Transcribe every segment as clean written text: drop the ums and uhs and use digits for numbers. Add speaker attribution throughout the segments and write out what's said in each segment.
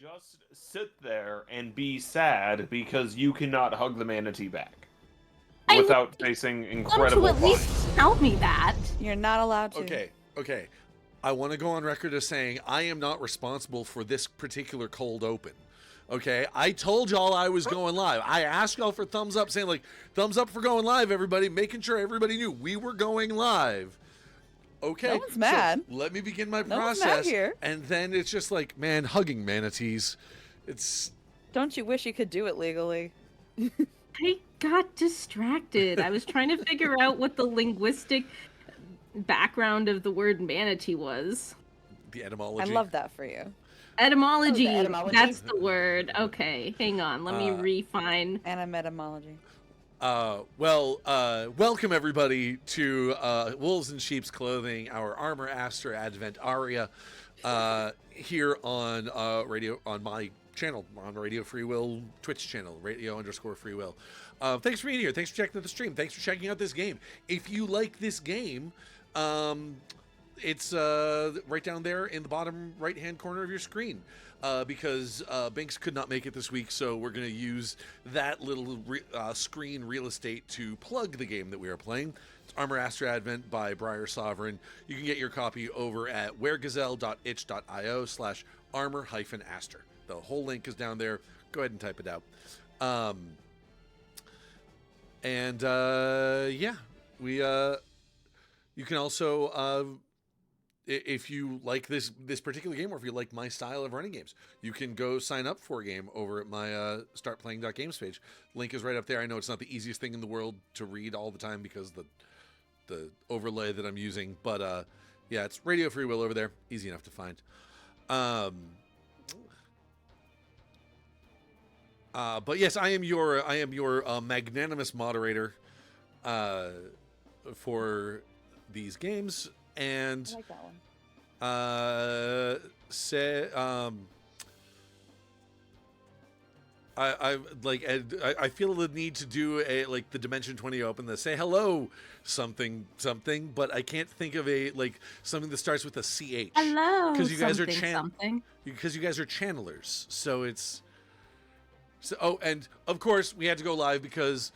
Speaker 1: just sit there and be sad because you cannot hug the manatee back without facing incredible
Speaker 2: at least
Speaker 1: fines.
Speaker 2: tell me that.
Speaker 3: You're not allowed to.
Speaker 4: Okay. I want to go on record as saying I am not responsible for this particular cold open. Okay, I told y'all I was going live. I asked y'all for thumbs up, saying like, thumbs up for going live, everybody, making sure everybody knew we were going live. Okay,
Speaker 3: no one's mad.
Speaker 4: So let me begin my
Speaker 3: no
Speaker 4: process.
Speaker 3: one's mad here.
Speaker 4: And then it's just like, man, hugging manatees. It's.
Speaker 3: Don't you wish you could do it legally?
Speaker 2: I got distracted. I was trying to figure out what the linguistic background of the word manatee was.
Speaker 4: The etymology.
Speaker 3: I love that for you.
Speaker 2: Etymology.
Speaker 5: Oh, the etymology.
Speaker 2: That's the word. Okay, hang on. Let me refine.
Speaker 3: Animetymology.
Speaker 4: Welcome everybody to Wolves in Sheep's Clothing, our Armour Astir Advent aria, here on radio, on my channel, on Radio Free Will Twitch channel, radio_Free Will. Thanks for being here. Thanks for checking out the stream. Thanks for checking out this game. If you like this game, it's right down there in the bottom right-hand corner of your screen. Because Binks could not make it this week, so we're going to use that little screen real estate to plug the game that we are playing. It's Armour Astir Advent by Briar Sovereign. You can get your copy over at wheregazelle.itch.io/armor-astir. The whole link is down there. Go ahead and type it out. Yeah, you can also... if you like this particular game, or if you like my style of running games, you can go sign up for a game over at my startplaying.games page. Link is right up there. I know it's not the easiest thing in the world to read all the time because the overlay that I'm using, but yeah, it's Radio Free Will over there. Easy enough to find. But yes, I am your magnanimous moderator for these games. And
Speaker 3: I like that one.
Speaker 4: I feel the need to do a the Dimension 20 Open, the say hello something, but I can't think of something that starts with a CH.
Speaker 2: Hello.
Speaker 4: Because you guys are
Speaker 2: something.
Speaker 4: Because you guys are channelers, so it's. So, oh, and of course we had to go live because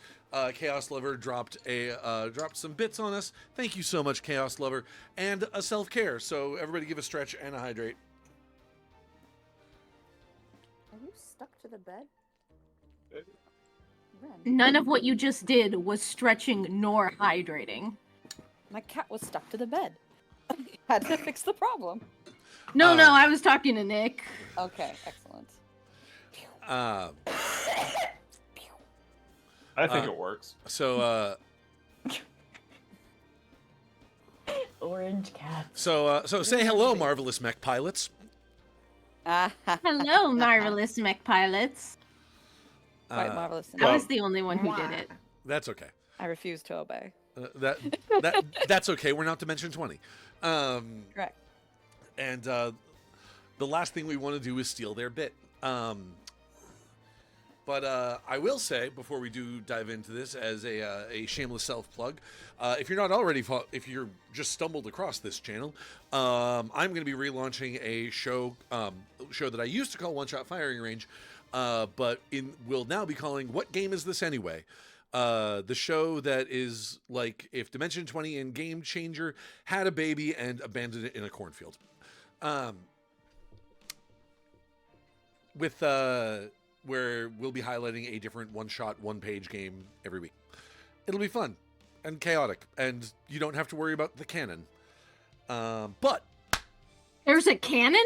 Speaker 4: Chaos Lover dropped some bits on us. Thank you so much, Chaos Lover, and a self-care. So everybody, give a stretch and a hydrate.
Speaker 5: Are you stuck to the bed? Ren.
Speaker 2: None of what you just did was stretching nor hydrating.
Speaker 3: My cat was stuck to the bed. Had to fix the problem.
Speaker 2: No, I was talking to Nick.
Speaker 3: Okay, excellent.
Speaker 1: I think it works.
Speaker 4: So,
Speaker 5: Orange cat.
Speaker 4: so say hello, marvelous mech pilots.
Speaker 2: Hello, marvelous mech pilots.
Speaker 3: Quite marvelous.
Speaker 2: I was the only one who did it.
Speaker 4: That's okay.
Speaker 3: I refuse to obey.
Speaker 4: That's okay. We're not Dimension 20.
Speaker 3: Correct.
Speaker 4: And the last thing we want to do is steal their bit. But I will say, before we do dive into this, as a shameless self-plug, if you're not already, if you're just stumbled across this channel, I'm going to be relaunching a show that I used to call One Shot Firing Range, but will now be calling What Game Is This Anyway? The show that is like if Dimension 20 and Game Changer had a baby and abandoned it in a cornfield. Where we'll be highlighting a different one-shot, one-page game every week. It'll be fun and chaotic, and you don't have to worry about the canon. But
Speaker 2: There's a cannon?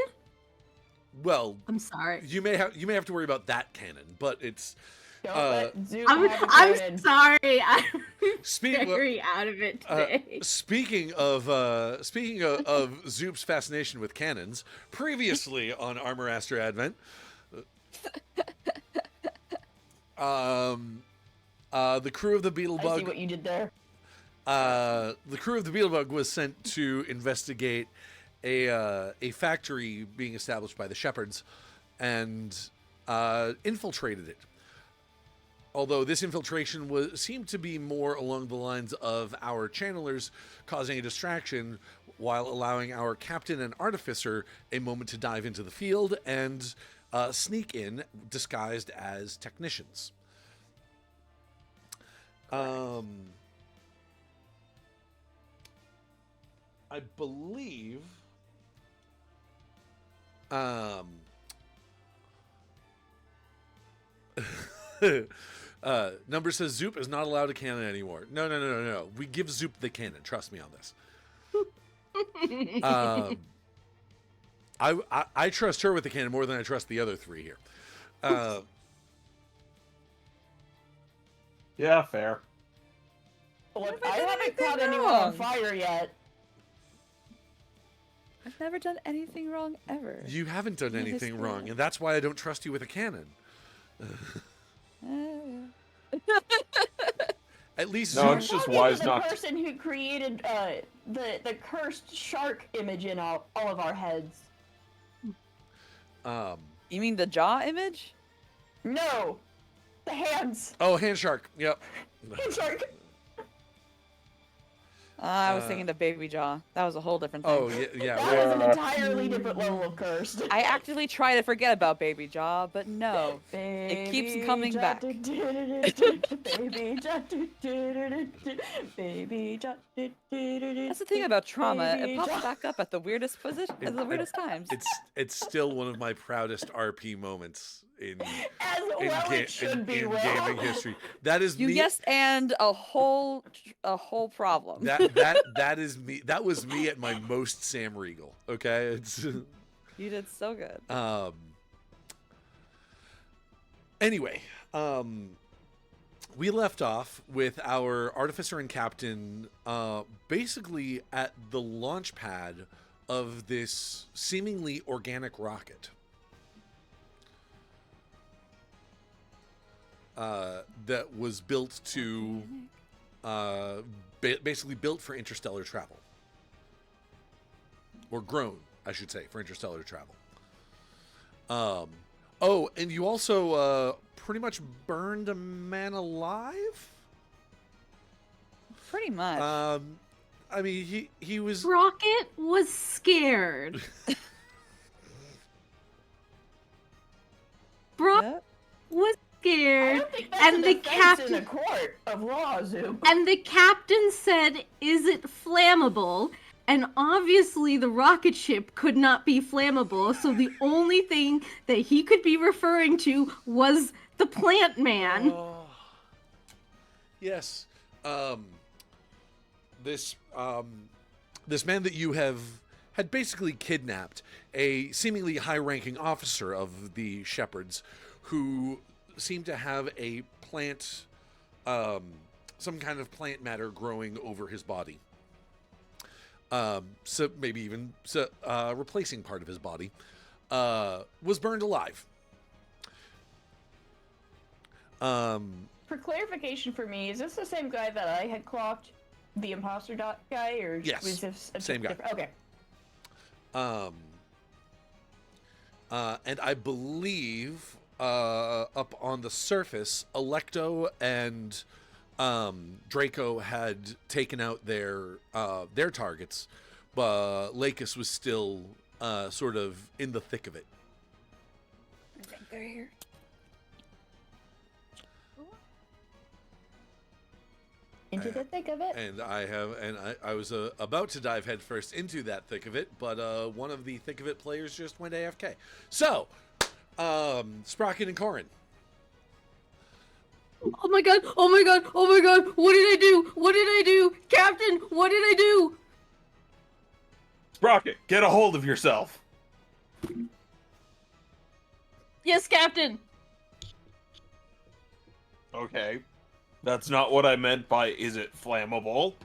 Speaker 4: well,
Speaker 2: I'm sorry.
Speaker 4: you may have to worry about that canon, but it's
Speaker 5: Don't let Zoom
Speaker 2: I'm
Speaker 5: have a cannon.
Speaker 2: sorry. I'm
Speaker 4: speaking
Speaker 2: very out of it today.
Speaker 4: speaking of Zoop's fascination with cannons, previously on Armour Astir Advent. The crew of the
Speaker 5: I see
Speaker 4: Beetlebug.
Speaker 5: what you did there.
Speaker 4: The crew of the Beetlebug was sent to investigate a factory being established by the Shepherds, and infiltrated it. Although this infiltration seemed to be more along the lines of our channelers causing a distraction while allowing our captain and artificer a moment to dive into the field and sneak in disguised as technicians. I believe Number says Zoop is not allowed a cannon anymore. No. We give Zoop the cannon. Trust me on this. I trust her with the cannon more than I trust the other three here.
Speaker 1: Yeah, fair.
Speaker 5: Look,
Speaker 3: Have I
Speaker 5: I
Speaker 3: done
Speaker 5: haven't
Speaker 3: anything
Speaker 5: caught anyone on
Speaker 3: wrong?
Speaker 5: fire yet.
Speaker 3: I've never done anything wrong ever.
Speaker 4: You haven't done
Speaker 3: In
Speaker 4: anything
Speaker 3: history.
Speaker 4: wrong, and that's why I don't trust you with a cannon. At least
Speaker 1: No,
Speaker 4: Zoop,
Speaker 1: it's just
Speaker 5: Talking
Speaker 1: wise
Speaker 5: to the
Speaker 1: not to.
Speaker 5: person who created the cursed shark image in all of our heads.
Speaker 3: You mean the jaw image?
Speaker 5: No, the hands.
Speaker 4: oh, hand shark. Yep.
Speaker 5: Shark.
Speaker 3: I was thinking of baby jaw. That was a whole different thing.
Speaker 4: Oh, yeah.
Speaker 5: That was an entirely different level of cursed.
Speaker 3: I actively try to forget about baby jaw, but no. It keeps coming back.
Speaker 5: Baby jaw. Baby jaw.
Speaker 3: That's the thing about trauma.
Speaker 5: Baby
Speaker 3: It pops
Speaker 5: jaw.
Speaker 3: back up at the weirdest position, at the weirdest times.
Speaker 4: It's still one of my proudest RP moments in
Speaker 5: As well it should be, Will.
Speaker 4: gaming history. That is
Speaker 3: You
Speaker 4: me.
Speaker 3: guessed, and a whole problem.
Speaker 4: That is me. That was me at my most Sam Riegel. Okay, it's
Speaker 3: You did so good.
Speaker 4: anyway. We left off with our artificer and captain, basically at the launch pad of this seemingly organic rocket. That was built to, basically built for interstellar travel. Or grown, I should say, for interstellar travel. Oh, and you also, pretty much burned a man alive?
Speaker 3: Pretty much.
Speaker 4: I mean, he was...
Speaker 2: Rocket was scared. Brock
Speaker 3: Yep.
Speaker 2: was
Speaker 5: I
Speaker 2: scared,
Speaker 5: don't think that's
Speaker 2: and
Speaker 5: a
Speaker 2: the
Speaker 5: defense in a
Speaker 2: captain
Speaker 5: court of law, Zoop.
Speaker 2: and the captain said, "Is it flammable?" And obviously, the rocket ship could not be flammable, so the only thing that he could be referring to was the plant man.
Speaker 4: Oh. Yes. This man that you had basically kidnapped, a seemingly high-ranking officer of the Shepherds, who seemed to have a plant, some kind of plant matter growing over his body. So maybe even replacing part of his body, was burned alive.
Speaker 5: For clarification for me, is this the same guy that I had clocked? The imposter guy? Or
Speaker 4: Yes,
Speaker 5: was this a
Speaker 4: same guy.
Speaker 5: different? Okay.
Speaker 4: And I believe up on the surface, Electo and Draco had taken out their targets, but Lakis was still sort of in the thick of it.
Speaker 3: I think they're here.
Speaker 5: Into the thick of it.
Speaker 4: And I was about to dive headfirst into that thick of it, but one of the thick of it players just went AFK. So, Sprocket and Cohran.
Speaker 2: Oh my god, oh my god, oh my god, what did I do? What did I do? Captain, what did I do?
Speaker 1: Sprocket, get a hold of yourself.
Speaker 2: Yes, Captain.
Speaker 1: Okay. That's not what I meant by is it flammable?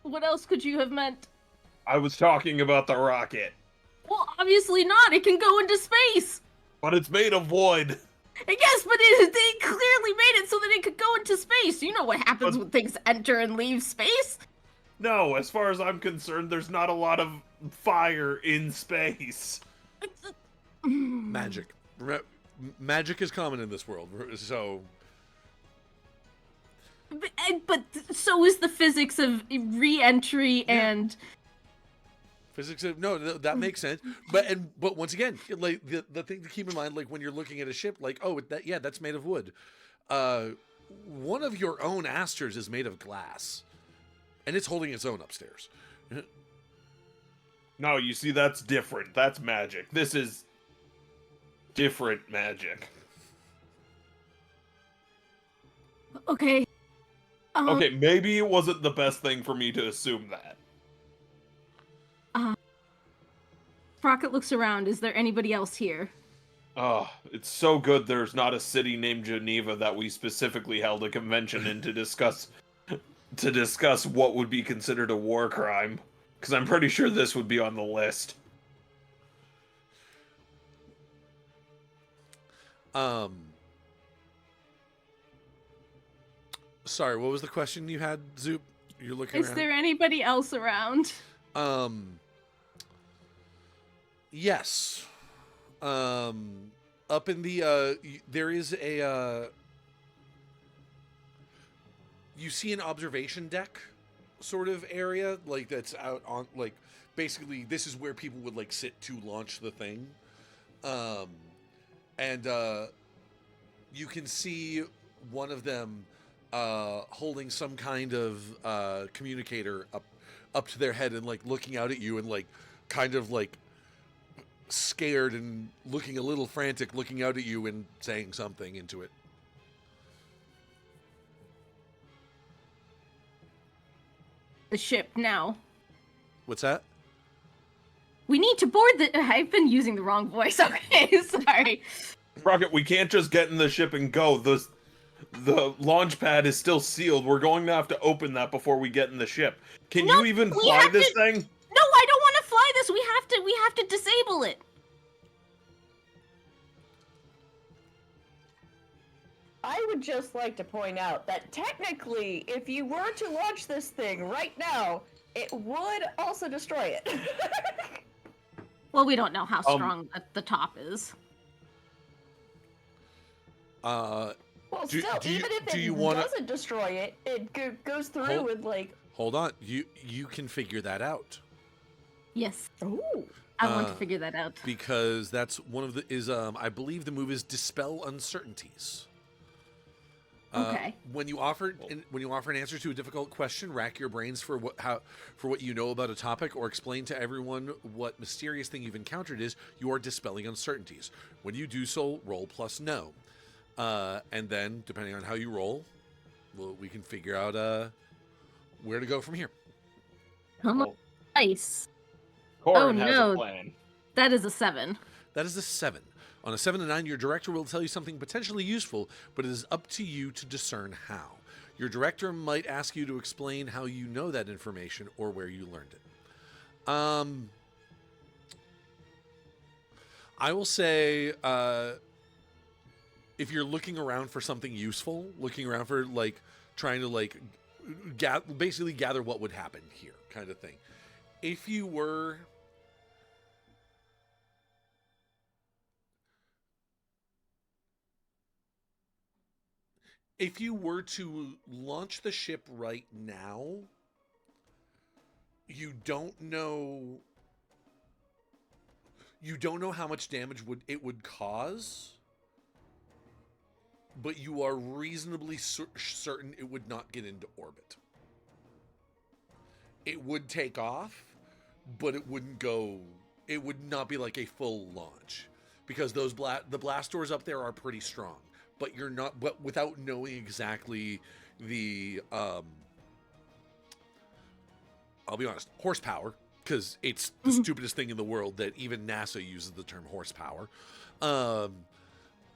Speaker 2: What else could you have meant?
Speaker 1: I was talking about the rocket.
Speaker 2: Well, obviously not. It can go into space.
Speaker 1: But it's made of wood.
Speaker 2: Yes, but they clearly made it so that it could go into space. You know what happens when things enter and leave space?
Speaker 1: No, as far as I'm concerned, there's not a lot of fire in space.
Speaker 4: Magic. Magic is common in this world, so...
Speaker 2: But so is the physics of re-entry and...
Speaker 4: Physics of, no, that makes sense. But once again, like the thing to keep in mind, like when you're looking at a ship, like, oh, that's made of wood. One of your own Asters is made of glass, and it's holding its own upstairs.
Speaker 1: No, you see, that's different. That's magic. This is different magic.
Speaker 2: Okay.
Speaker 1: Okay, maybe it wasn't the best thing for me to assume that.
Speaker 2: Sprocket looks around. Is there anybody else here?
Speaker 1: Oh, it's so good there's not a city named Geneva that we specifically held a convention in to discuss what would be considered a war crime. Because I'm pretty sure this would be on the list.
Speaker 4: Sorry, what was the question you had, Zoop? You're looking around.
Speaker 2: Is there anybody else around?
Speaker 4: Yes. Up in the there is a you see an observation deck sort of area, like that's out on, like, basically this is where people would like sit to launch the thing. And you can see one of them holding some kind of communicator up to their head and like looking out at you and like kind of like scared and looking a little frantic, looking out at you and saying something into it.
Speaker 2: The ship now.
Speaker 4: What's that?
Speaker 2: We need to board the. I've been using the wrong voice. Okay, sorry.
Speaker 1: Rocket, we can't just get in the ship and go. The launch pad is still sealed. We're going to have to open that before we get in the ship. Can you even fly this thing?
Speaker 2: No, I don't want to fly this. We have to disable it.
Speaker 5: I would just like to point out that technically, if you were to launch this thing right now, it would also destroy it.
Speaker 2: Well, we don't know how strong the top is.
Speaker 5: Well, still, even if it doesn't destroy it, it goes through with like...
Speaker 4: Hold on. You can figure that out.
Speaker 2: Yes.
Speaker 5: Ooh.
Speaker 2: I want to figure that out.
Speaker 4: Because that's one of the, I believe the move is Dispel Uncertainties.
Speaker 2: Okay.
Speaker 4: When you offer an answer to a difficult question, rack your brains for what you know about a topic, or explain to everyone what mysterious thing you've encountered is. You are dispelling uncertainties. When you do so, roll plus no, and then depending on how you roll, we can figure out where to go from here.
Speaker 2: Nice.
Speaker 1: Cohran has a plan.
Speaker 2: That is a 7.
Speaker 4: That is a 7. On a 7 to 9, your director will tell you something potentially useful, but it is up to you to discern how. Your director might ask you to explain how you know that information or where you learned it. I will say, if you're looking around for something useful, looking around for like trying to like basically gather what would happen here, kind of thing. If you were to launch the ship right now, you don't know how much damage it would cause, but you are reasonably certain it would not get into orbit. It would take off, but it would not be like a full launch, because the blast doors up there are pretty strong. But without knowing exactly the, I'll be honest, horsepower, because it's the stupidest thing in the world that even NASA uses the term horsepower.
Speaker 3: How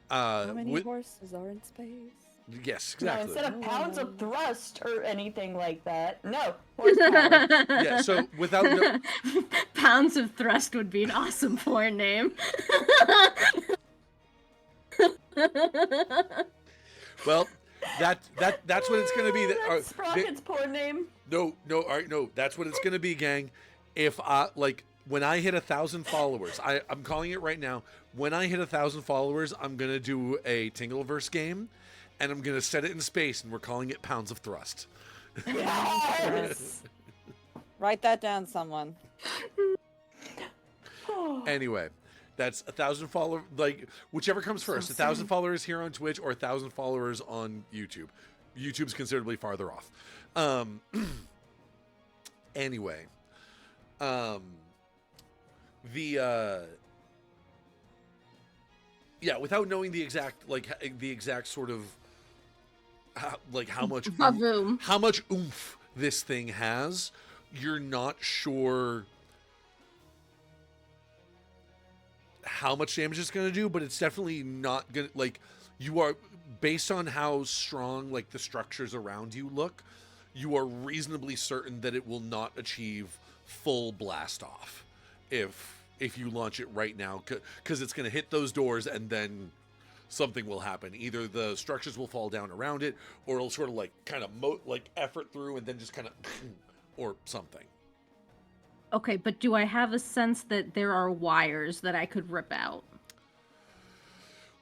Speaker 3: many horses are in space?
Speaker 4: Yes, exactly.
Speaker 5: No, instead of pounds of thrust or anything like that, no, horsepower.
Speaker 4: Yeah, so without
Speaker 2: Pounds of thrust would be an awesome porn name.
Speaker 4: Well, that's what it's going to be.
Speaker 5: That's Sprocket's porn name.
Speaker 4: No, all right, no, that's what it's going to be, gang. If when I hit 1,000 followers, I'm calling it right now. When I hit 1,000 followers, I'm going to do a Tingleverse game, and I'm going to set it in space, and we're calling it Pounds of Thrust.
Speaker 5: Yes.
Speaker 3: Write that down, someone.
Speaker 4: Anyway, that's 1,000 followers. Like whichever comes first, 1,000 followers here on Twitch or 1,000 followers on YouTube. YouTube's considerably farther off. Anyway, without knowing the exact sort of how much oomph this thing has, you're not sure how much damage it's going to do, but it's definitely not going to, you are, based on how strong, the structures around you look, you are reasonably certain that it will not achieve full blast off if you launch it right now, because it's going to hit those doors and then something will happen. Either the structures will fall down around it, or it'll sort of effort through and then just kind of or something.
Speaker 2: Okay, but do I have a sense that there are wires that I could rip out?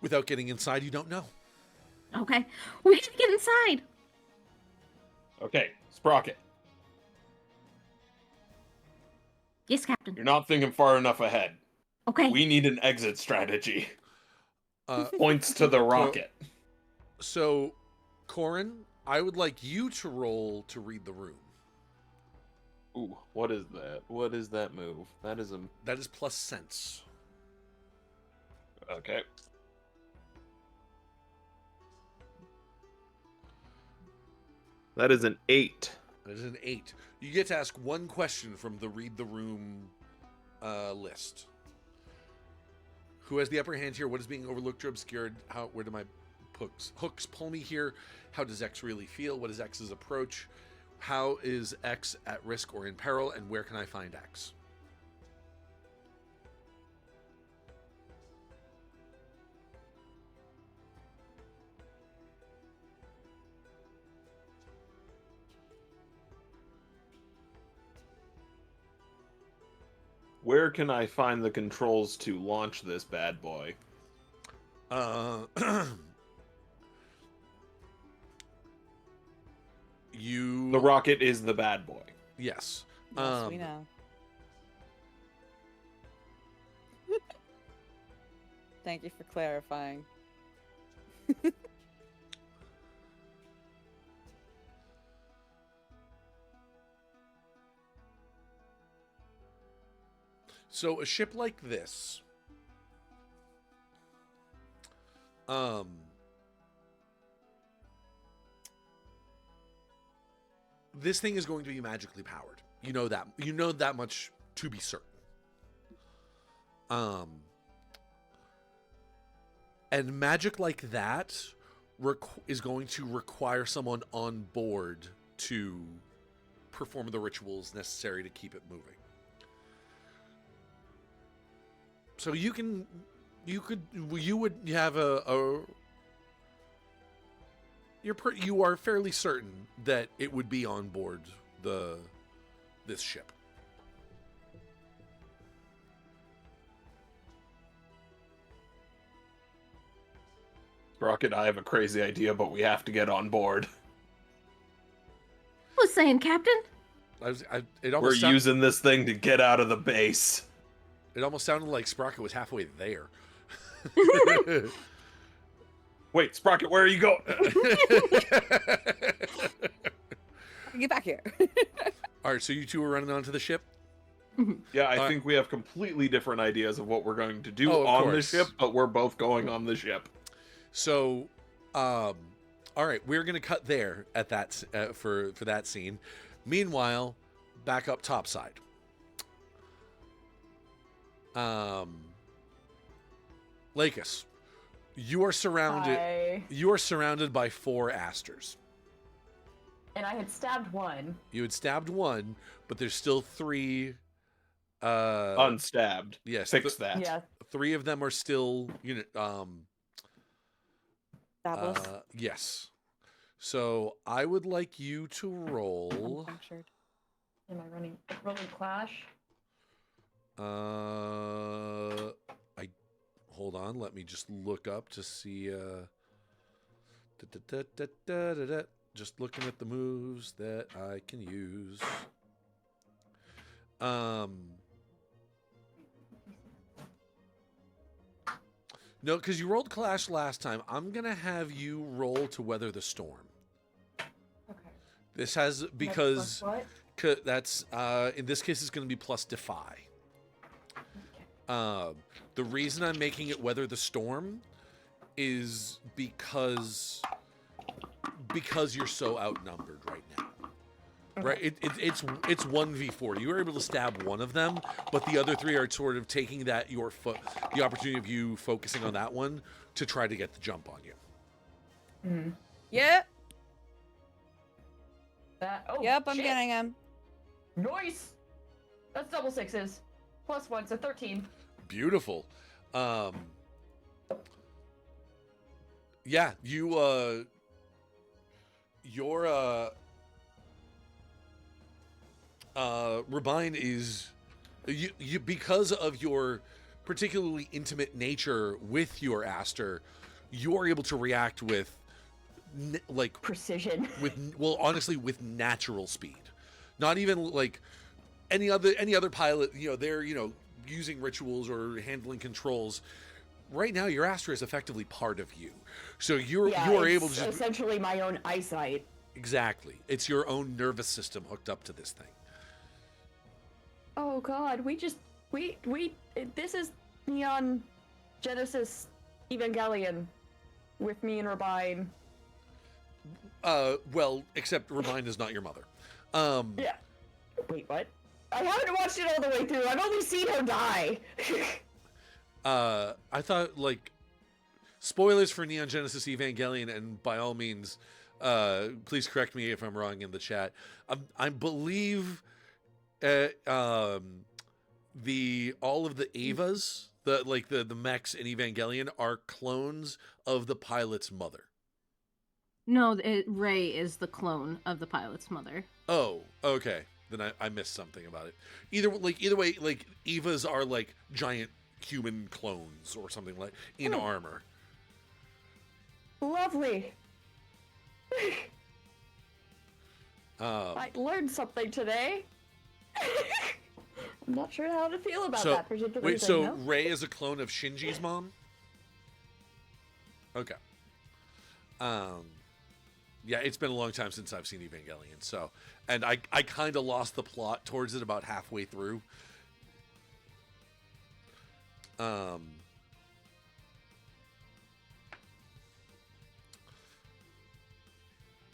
Speaker 4: Without getting inside, you don't know.
Speaker 2: Okay, we have to get inside.
Speaker 1: Okay, Sprocket.
Speaker 2: Yes, Captain.
Speaker 1: You're not thinking far enough ahead.
Speaker 2: Okay.
Speaker 1: We need an exit strategy. Points to the rocket.
Speaker 4: So, Cohran, I would like you to roll to read the room.
Speaker 1: Ooh, what is that? What is that move? That is
Speaker 4: plus sense.
Speaker 1: Okay. That is an 8.
Speaker 4: That is an 8. You get to ask one question from the read the room list. Who has the upper hand here? What is being overlooked or obscured? Where do my hooks pull me here? How does X really feel? What is X's approach? How is X at risk or in peril? And where can I find X?
Speaker 1: Where can I find the controls to launch this bad boy? The rocket is the bad boy.
Speaker 4: Yes.
Speaker 3: Yes, we know. Thank you for clarifying.
Speaker 4: So a ship like this, this thing is going to be magically powered. You know that much to be certain. And magic like that is going to require someone on board to perform the rituals necessary to keep it moving. So you would have you are fairly certain that it would be on board this ship.
Speaker 1: Rocket, I have a crazy idea, but we have to get on board.
Speaker 2: What was saying, Captain?
Speaker 1: We're using this thing to get out of the base.
Speaker 4: It almost sounded like Sprocket was halfway there.
Speaker 1: Wait, Sprocket, where are you going?
Speaker 3: Get back here.
Speaker 4: All right, so you two are running onto the ship?
Speaker 1: Yeah, I think we have completely different ideas of what we're going to do on the ship, but we're both going on the ship.
Speaker 4: So, all right, we're going to cut there at that for that scene. Meanwhile, back up topside. Lakis, you are surrounded.
Speaker 5: Hi.
Speaker 4: You are surrounded by 4 Asters.
Speaker 5: And I had stabbed one.
Speaker 4: You had stabbed one, but there's still 3
Speaker 1: unstabbed.
Speaker 4: Yes,
Speaker 1: fix that.
Speaker 5: Yeah.
Speaker 4: 3 of them are still yes. So I would like you to roll.
Speaker 3: Unpunctured.
Speaker 5: Am I rolling Clash?
Speaker 4: Hold on, let me just look up to see just looking at the moves that I can use. No, because you rolled Clash last time. I'm going to have you roll to weather the storm.
Speaker 5: Okay.
Speaker 4: This has, because
Speaker 5: What?
Speaker 4: that's, in this case, it's going to be plus Defy. The reason I'm making it weather the storm is because you're so outnumbered right now. Right, it's 1v4. You were able to stab one of them, but the other three are sort of taking that the opportunity of you focusing on that one to try to get the jump on you.
Speaker 5: Mm.
Speaker 3: Yeah.
Speaker 5: Oh,
Speaker 3: Yep, I'm
Speaker 5: shit.
Speaker 3: getting him.
Speaker 5: Nice. That's double sixes. Plus 1, so 13.
Speaker 4: Beautiful. Yeah, your Rabine is you because of your particularly intimate nature with your Astir, you are able to react with like
Speaker 5: Precision.
Speaker 4: honestly with natural speed. Not even like any other pilot, they're, using rituals or handling controls. Right now your Astir is effectively part of you. So you are able to
Speaker 5: essentially my own eyesight.
Speaker 4: Exactly. It's your own nervous system hooked up to this thing.
Speaker 5: Oh god, this is Neon Genesis Evangelion with me and Rabine.
Speaker 4: Well, except Rabine is not your mother.
Speaker 5: Yeah. Wait, what? I haven't watched it all the way through. I've only seen her die.
Speaker 4: I thought, like, spoilers for Neon Genesis Evangelion, and by all means, please correct me if I'm wrong in the chat. I believe all of the Evas, the mechs in Evangelion, are clones of the pilot's mother.
Speaker 2: No, Rey is the clone of the pilot's mother.
Speaker 4: Oh, okay. Then I missed something about it. Either way, like Evas are like giant human clones or something like in armor.
Speaker 5: Lovely. I learned something today. I'm not sure how to feel about that particular thing.
Speaker 4: So Rey is a clone of Shinji's mom? Okay. Yeah, it's been a long time since I've seen Evangelion, so, and I kind of lost the plot towards it about halfway through.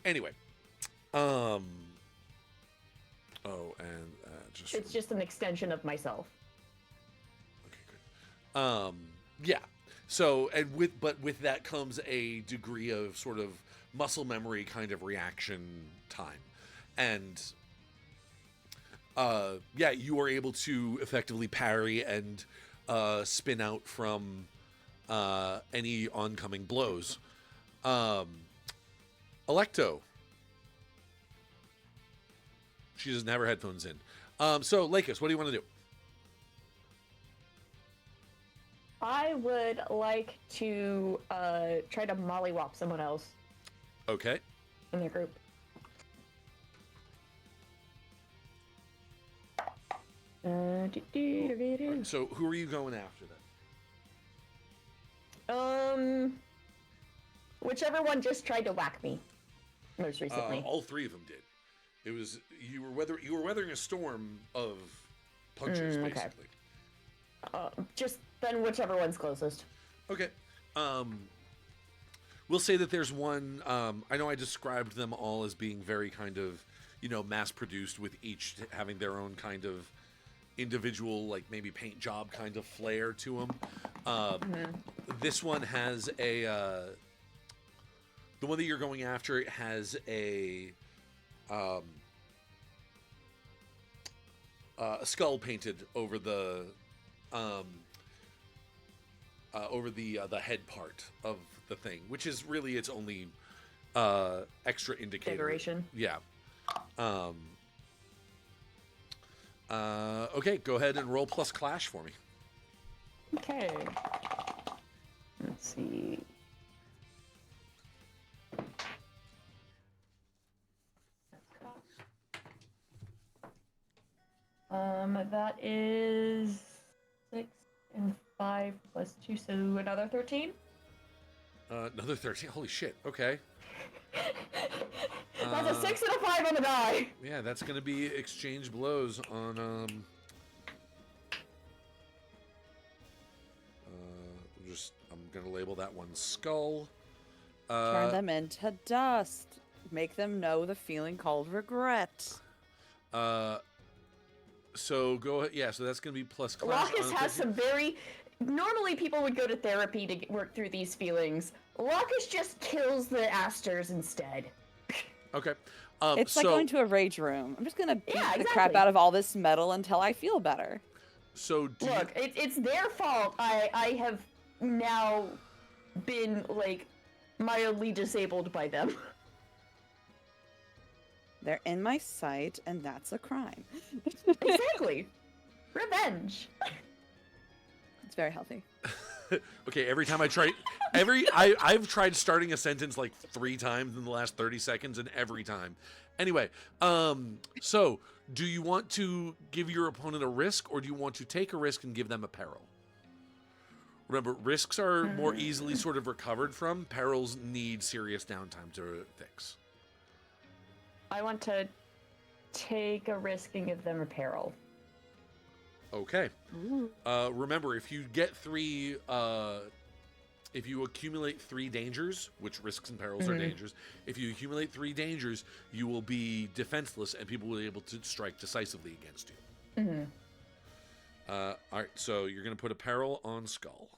Speaker 4: Anyway, oh, and
Speaker 5: it's just an extension of myself.
Speaker 4: Okay, good. Yeah. So, and with that comes a degree of sort of muscle memory kind of reaction time. And yeah, you are able to effectively parry and spin out from any oncoming blows. Electo. She doesn't have her headphones in. So, Lakis, what do you want to do?
Speaker 5: I would like to try to mollywop someone else.
Speaker 4: Okay.
Speaker 5: In their group.
Speaker 4: So who are you going after then?
Speaker 5: Whichever one just tried to whack me most recently.
Speaker 4: All three of them did. It was you were weathering a storm of punches, basically.
Speaker 5: Just then whichever one's closest.
Speaker 4: Okay. We'll say that there's one. I know I described them all as being very kind of, mass-produced, with each having their own kind of individual, like maybe paint job kind of flair to them. This one has the one that you're going after, it has a skull painted over the head part of the thing, which is really its only extra indicator.
Speaker 5: Decoration.
Speaker 4: Yeah. Okay, go ahead and roll plus Clash for me.
Speaker 5: Okay. Let's see. That is 6 and 5 plus 2, so another 13.
Speaker 4: Another 13. Holy shit. Okay.
Speaker 5: That's a 6 and a 5 on the die.
Speaker 4: Yeah, that's gonna be exchange blows on I'm gonna label that one skull.
Speaker 3: Turn them into dust. Make them know the feeling called regret.
Speaker 4: So go ahead. Yeah, so that's gonna be plus class.
Speaker 5: Locus has some very. Normally, people would go to therapy to work through these feelings. Locus just kills the Asters instead.
Speaker 4: Okay.
Speaker 3: It's like going to a rage room. I'm just gonna beat the crap
Speaker 5: exactly.
Speaker 3: out of all this metal until I feel better.
Speaker 4: So
Speaker 5: Look, it's their fault. I have now been like mildly disabled by them.
Speaker 3: They're in my sight, and that's a crime.
Speaker 5: Exactly. Revenge.
Speaker 3: It's very healthy.
Speaker 4: Okay, every time I try, I've tried starting a sentence like 3 times in the last 30 seconds, and every time. Anyway, so do you want to give your opponent a risk, or do you want to take a risk and give them a peril? Remember, risks are more easily sort of recovered from. Perils need serious downtime to fix.
Speaker 5: I want to take a risk and give them a peril.
Speaker 4: Okay. Remember, if you get 3, if you accumulate 3 dangers, which risks and perils are dangers, if you accumulate 3 dangers, you will be defenseless and people will be able to strike decisively against you. All right, so you're going to put a peril on Skull.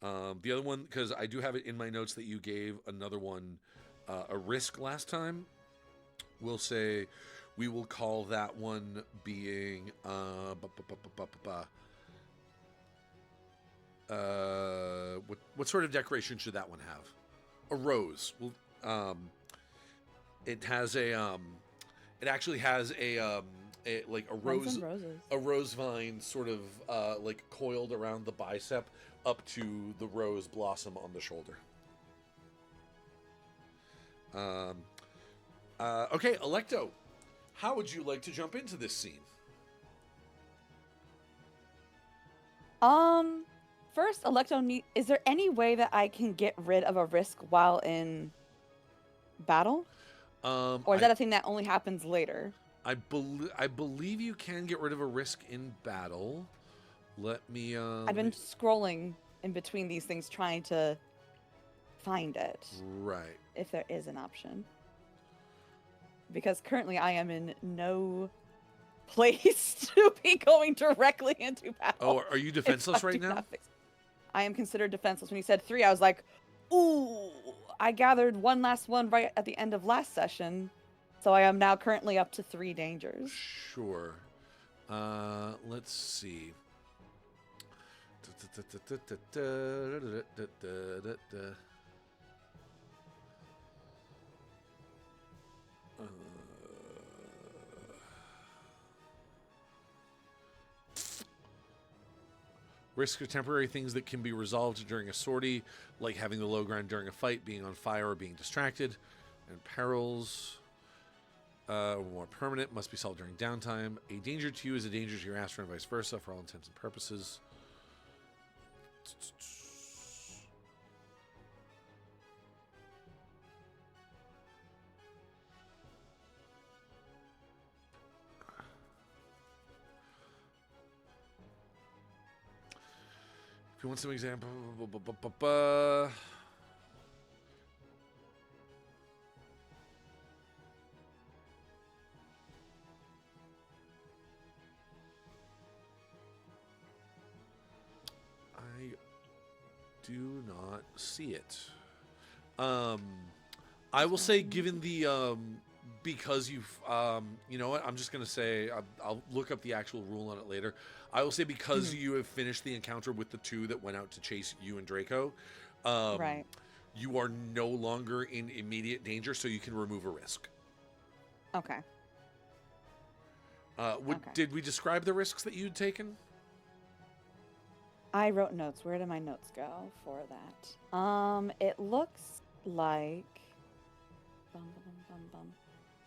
Speaker 4: The other one, because I do have it in my notes that you gave another one a risk last time, we'll say we will call that one being what sort of decoration should that one have? A rose. Well, it has a it actually has a like a rose vine sort of like coiled around the bicep up to the rose blossom on the shoulder. Okay, Electo, how would you like to jump into this scene?
Speaker 3: First, Electo, is there any way that I can get rid of a risk while in battle? Or is that a thing that only happens later?
Speaker 4: I believe you can get rid of a risk in battle. Let me.
Speaker 3: I've been scrolling in between these things trying to find it.
Speaker 4: Right.
Speaker 3: If there is an option. Because currently I am in no place to be going directly into battle.
Speaker 4: Oh, are you defenseless right now?
Speaker 3: I am considered defenseless. When you said 3, I was like, ooh, I gathered one last one right at the end of last session. So I am now currently up to 3 dangers.
Speaker 4: Sure. Let's see. Risk are temporary things that can be resolved during a sortie, like having the low ground during a fight, being on fire, or being distracted. And perils, more permanent, must be solved during downtime. A danger to you is a danger to your Astir and vice versa, for all intents and purposes. If you want some example, I do not see it. I will say, given the because you've you know what, I'm just gonna say I'll look up the actual rule on it later. I will say because you have finished the encounter with the 2 that went out to chase you and Draco,
Speaker 3: Right.
Speaker 4: you are no longer in immediate danger, so you can remove a risk.
Speaker 3: Okay.
Speaker 4: Did we describe the risks that you'd taken?
Speaker 3: I wrote notes. Where did my notes go for that? It looks like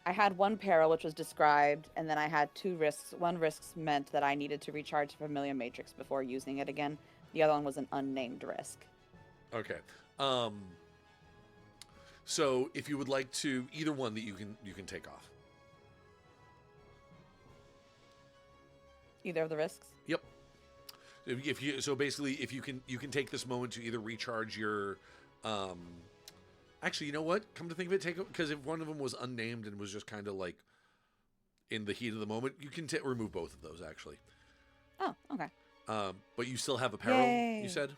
Speaker 3: I had 1 peril, which was described, and then I had 2 risks. 1 risk meant that I needed to recharge Familiar Matrix before using it again. The other one was an unnamed risk.
Speaker 4: Okay. So if you would like to, either one that you can take off.
Speaker 3: Either of the risks?
Speaker 4: Yep. If you basically if you can take this moment to either recharge your actually, you know what? Come to think of it, take because if one of them was unnamed and was just kind of like in the heat of the moment, you can remove both of those actually.
Speaker 3: Oh, okay.
Speaker 4: But you still have a peril,
Speaker 3: Yay.
Speaker 4: you said?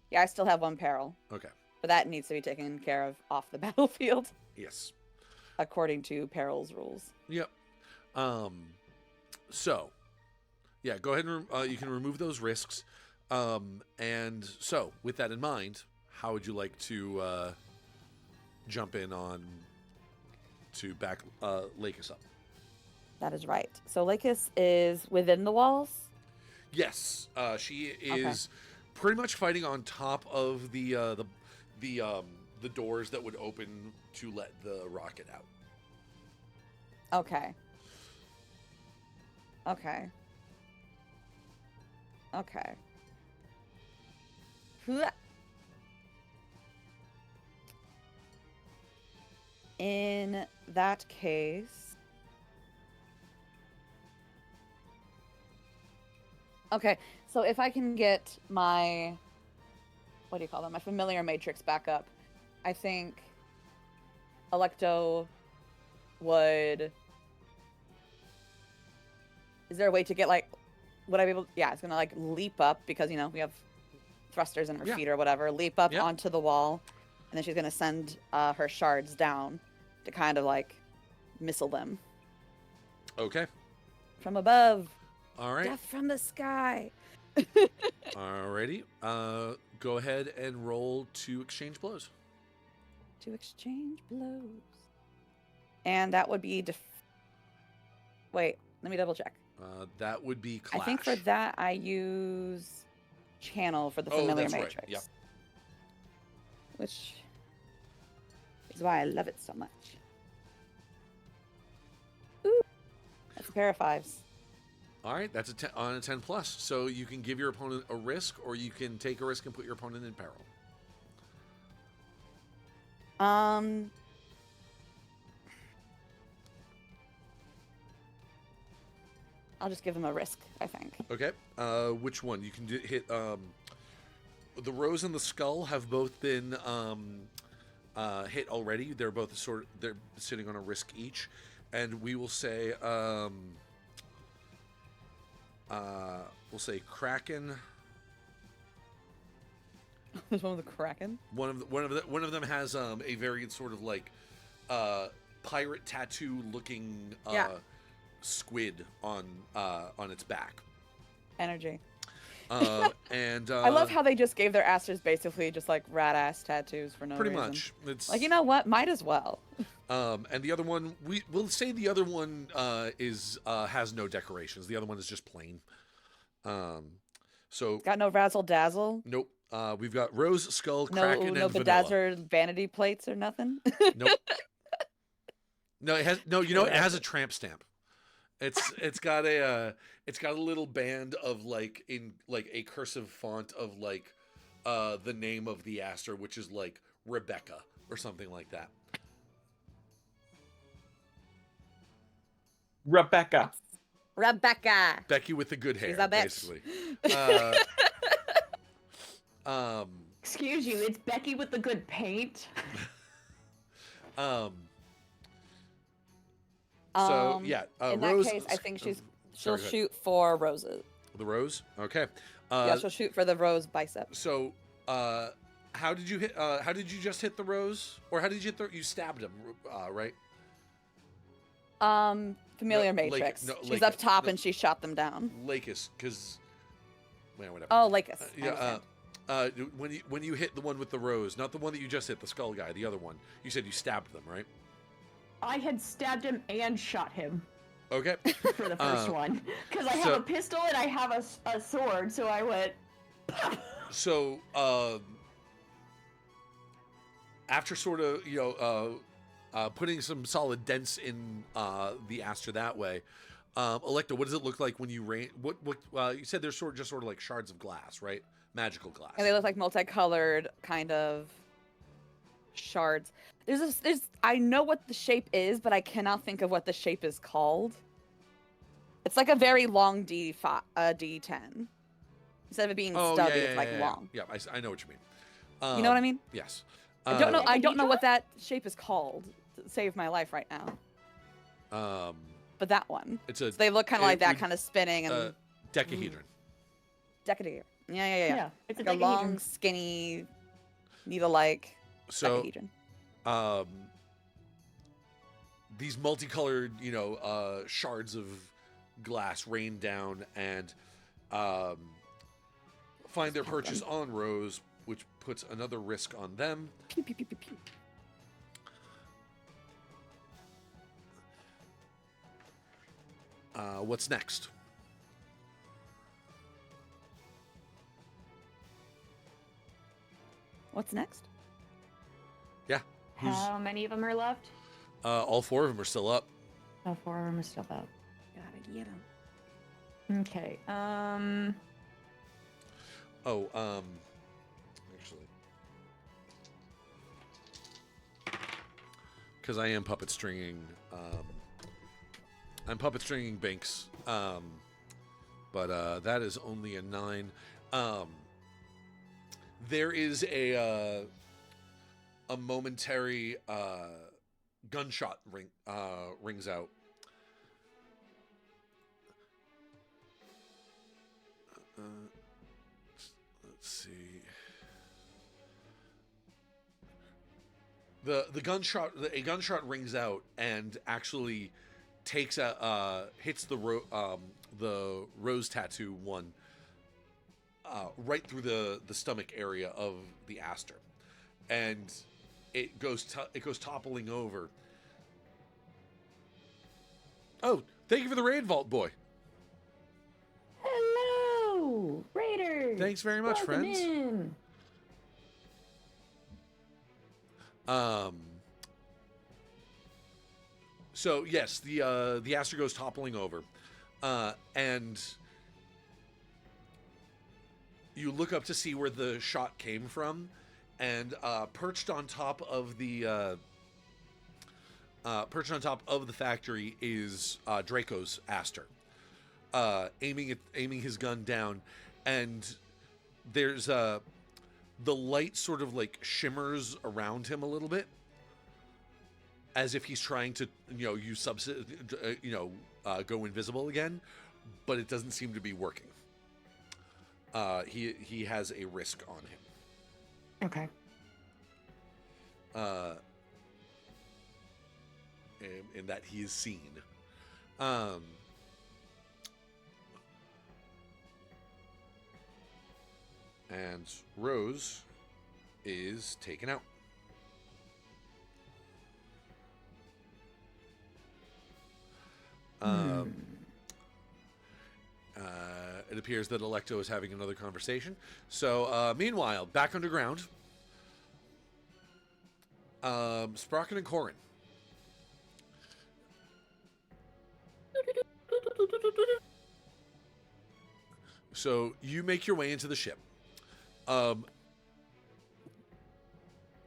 Speaker 3: Yeah, I still have one peril.
Speaker 4: Okay.
Speaker 3: But that needs to be taken care of off the battlefield,
Speaker 4: Yes.
Speaker 3: according to perils rules.
Speaker 4: Yep. So, yeah, go ahead and you can remove those risks. And so, with that in mind, how would you like to jump in on to back Lakis up?
Speaker 3: That is right. So Lakis is within the walls?
Speaker 4: Yes, she is pretty much fighting on top of the doors that would open to let the rocket out.
Speaker 3: Okay. Okay. Okay. Hua. In that case... Okay, so if I can get my... What do you call them? My familiar matrix back up, I think Electo would... Is there a way to get, like... Would I be able... Yeah, it's going to, like, leap up because, you know, we have thrusters in her feet or whatever. Leap up onto the wall. And then she's going to send her shards down to kind of, like, missile them.
Speaker 4: Okay.
Speaker 3: From above.
Speaker 4: All right.
Speaker 3: Death from the sky.
Speaker 4: Alrighty. Go ahead and roll to exchange blows.
Speaker 3: To exchange blows. And that would be... Wait, let me double check.
Speaker 4: That would be clash.
Speaker 3: I think for that I use channel for the familiar
Speaker 4: that's
Speaker 3: matrix.
Speaker 4: Right. Yep.
Speaker 3: Which is why I love it so much. Ooh, that's a pair of fives.
Speaker 4: All right, that's on a 10 plus. So you can give your opponent a risk, or you can take a risk and put your opponent in peril.
Speaker 3: I'll just give him a risk, I think.
Speaker 4: Okay. Which one? You can hit. The rose and the skull have both been hit already. They're both they're sitting on a risk each, and we will say we'll say Kraken.
Speaker 3: There's one with the Kraken.
Speaker 4: One of them has a very sort of like pirate tattoo looking squid on its back.
Speaker 3: Energy.
Speaker 4: And
Speaker 3: I love how they just gave their Asters basically just like rat ass tattoos for no reason.
Speaker 4: pretty much. It's
Speaker 3: Like, you know what? Might as well.
Speaker 4: And the other one, we'll say the other one is has no decorations. The other one is just plain. So
Speaker 3: Got no razzle dazzle.
Speaker 4: nope. We've got rose, skull, kraken,
Speaker 3: No
Speaker 4: and vanilla.
Speaker 3: bedazzled vanity plates or nothing.
Speaker 4: Nope. No, it has no. You know, it has a tramp stamp. It's got a little band of like in like a cursive font of like the name of the Aster, which is like Rebecca or something like that.
Speaker 1: Rebecca.
Speaker 3: Rebecca.
Speaker 4: Becky with the good hair,
Speaker 3: She's a bitch.
Speaker 4: basically.
Speaker 5: Excuse you, it's Becky with the good paint.
Speaker 4: So yeah,
Speaker 3: in
Speaker 4: Rose.
Speaker 3: that case, I think she'll
Speaker 4: sorry, go ahead.
Speaker 3: shoot for roses.
Speaker 4: The rose. Okay.
Speaker 3: Yeah, she'll shoot for the rose bicep.
Speaker 4: So, how did you hit? How did you just hit the rose, or how did you hit you stabbed him? Right.
Speaker 3: Familiar
Speaker 4: No,
Speaker 3: matrix.
Speaker 4: no,
Speaker 3: She's
Speaker 4: Lakis.
Speaker 3: up top
Speaker 4: No.
Speaker 3: and she shot them down.
Speaker 4: Lakis, because. Well, whatever.
Speaker 3: Oh, Lakis. I
Speaker 4: Yeah.
Speaker 3: understand.
Speaker 4: When you hit the one with the rose, not the one that you just hit, the skull guy, the other one. You said you stabbed them, right?
Speaker 5: I had stabbed him and shot him
Speaker 4: Okay.
Speaker 5: for the first one. Because I have
Speaker 4: so-
Speaker 5: a pistol and I have a sword, so I went...
Speaker 4: So, after sort of, putting some solid dents in the Aster that way, Electa, what does it look like when you rain? What you said there's just sort of like shards of glass, right? Magical glass.
Speaker 3: And they look like multicolored kind of shards. I know what the shape is, but I cannot think of what the shape is called. It's like a very long D10. Instead of it being stubby, it's like long.
Speaker 4: Yeah, I know what you mean.
Speaker 3: You know what I mean?
Speaker 4: Yes.
Speaker 3: I don't know. I don't know what that shape is called. To save my life right now. But that one. So they look kind of like that, kind of spinning and.
Speaker 4: Decahedron.
Speaker 3: Decahedron. Yeah.
Speaker 5: It's
Speaker 3: like a long, skinny, needle-like decahedron.
Speaker 4: These multicolored, shards of glass rain down and find their purchase on Rose, which puts another risk on them.
Speaker 3: Pew, pew, pew, pew, pew.
Speaker 4: What's next?
Speaker 3: What's next?
Speaker 4: Yeah.
Speaker 5: How many of them are left?
Speaker 4: All 4 of them are still up.
Speaker 5: All 4 of them are still up.
Speaker 3: Gotta get them.
Speaker 5: Okay.
Speaker 4: Actually, because I am puppet stringing. I'm puppet stringing Binks. But that is only a 9. There is a momentary gunshot rings out. Let's see. A gunshot rings out and actually takes hits the rose tattoo one right through the stomach area of the Astir, and it goes toppling over. Oh, thank you for the raid vault, boy.
Speaker 5: Hello, Raiders.
Speaker 4: Thanks very much,
Speaker 5: Welcome
Speaker 4: friends.
Speaker 5: in.
Speaker 4: So yes, the Astir goes toppling over, and you look up to see where the shot came from, and perched on top of the factory is Draco's Astir, aiming his gun down, and there's the light sort of like shimmers around him a little bit, as if he's trying to go invisible again, but it doesn't seem to be working. He has a risk on him.
Speaker 5: Okay.
Speaker 4: In that he is seen. And Rose is taken out. It appears that Electo is having another conversation. So, meanwhile, back underground, Sprocken and Cohran. So, you make your way into the ship.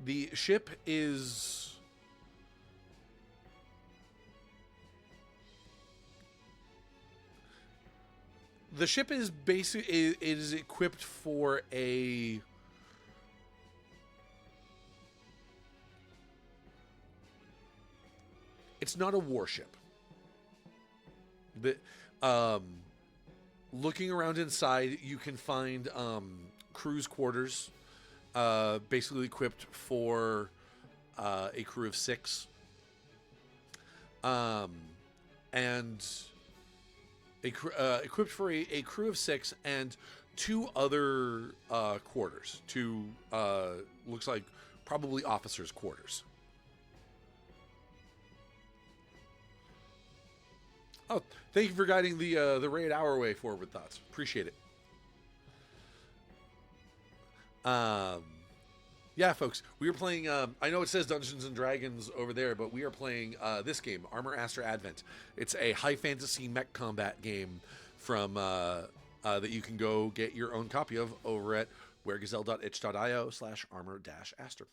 Speaker 4: The ship is... The ship is is equipped for a... It's not a warship. Looking around inside, you can find crew's quarters, basically equipped for a crew of 6, and equipped for a crew of 6 and 2 other quarters. 2 looks like probably officers' quarters. Oh, thank you for guiding the raid our way forward with thoughts. Appreciate it. Yeah, folks, we are playing. I know it says Dungeons and Dragons over there, but we are playing this game, Armour, Astir, Advent. It's a high fantasy mech combat game from that you can go get your own copy of over at weargazelle.itch.io/armor-aster.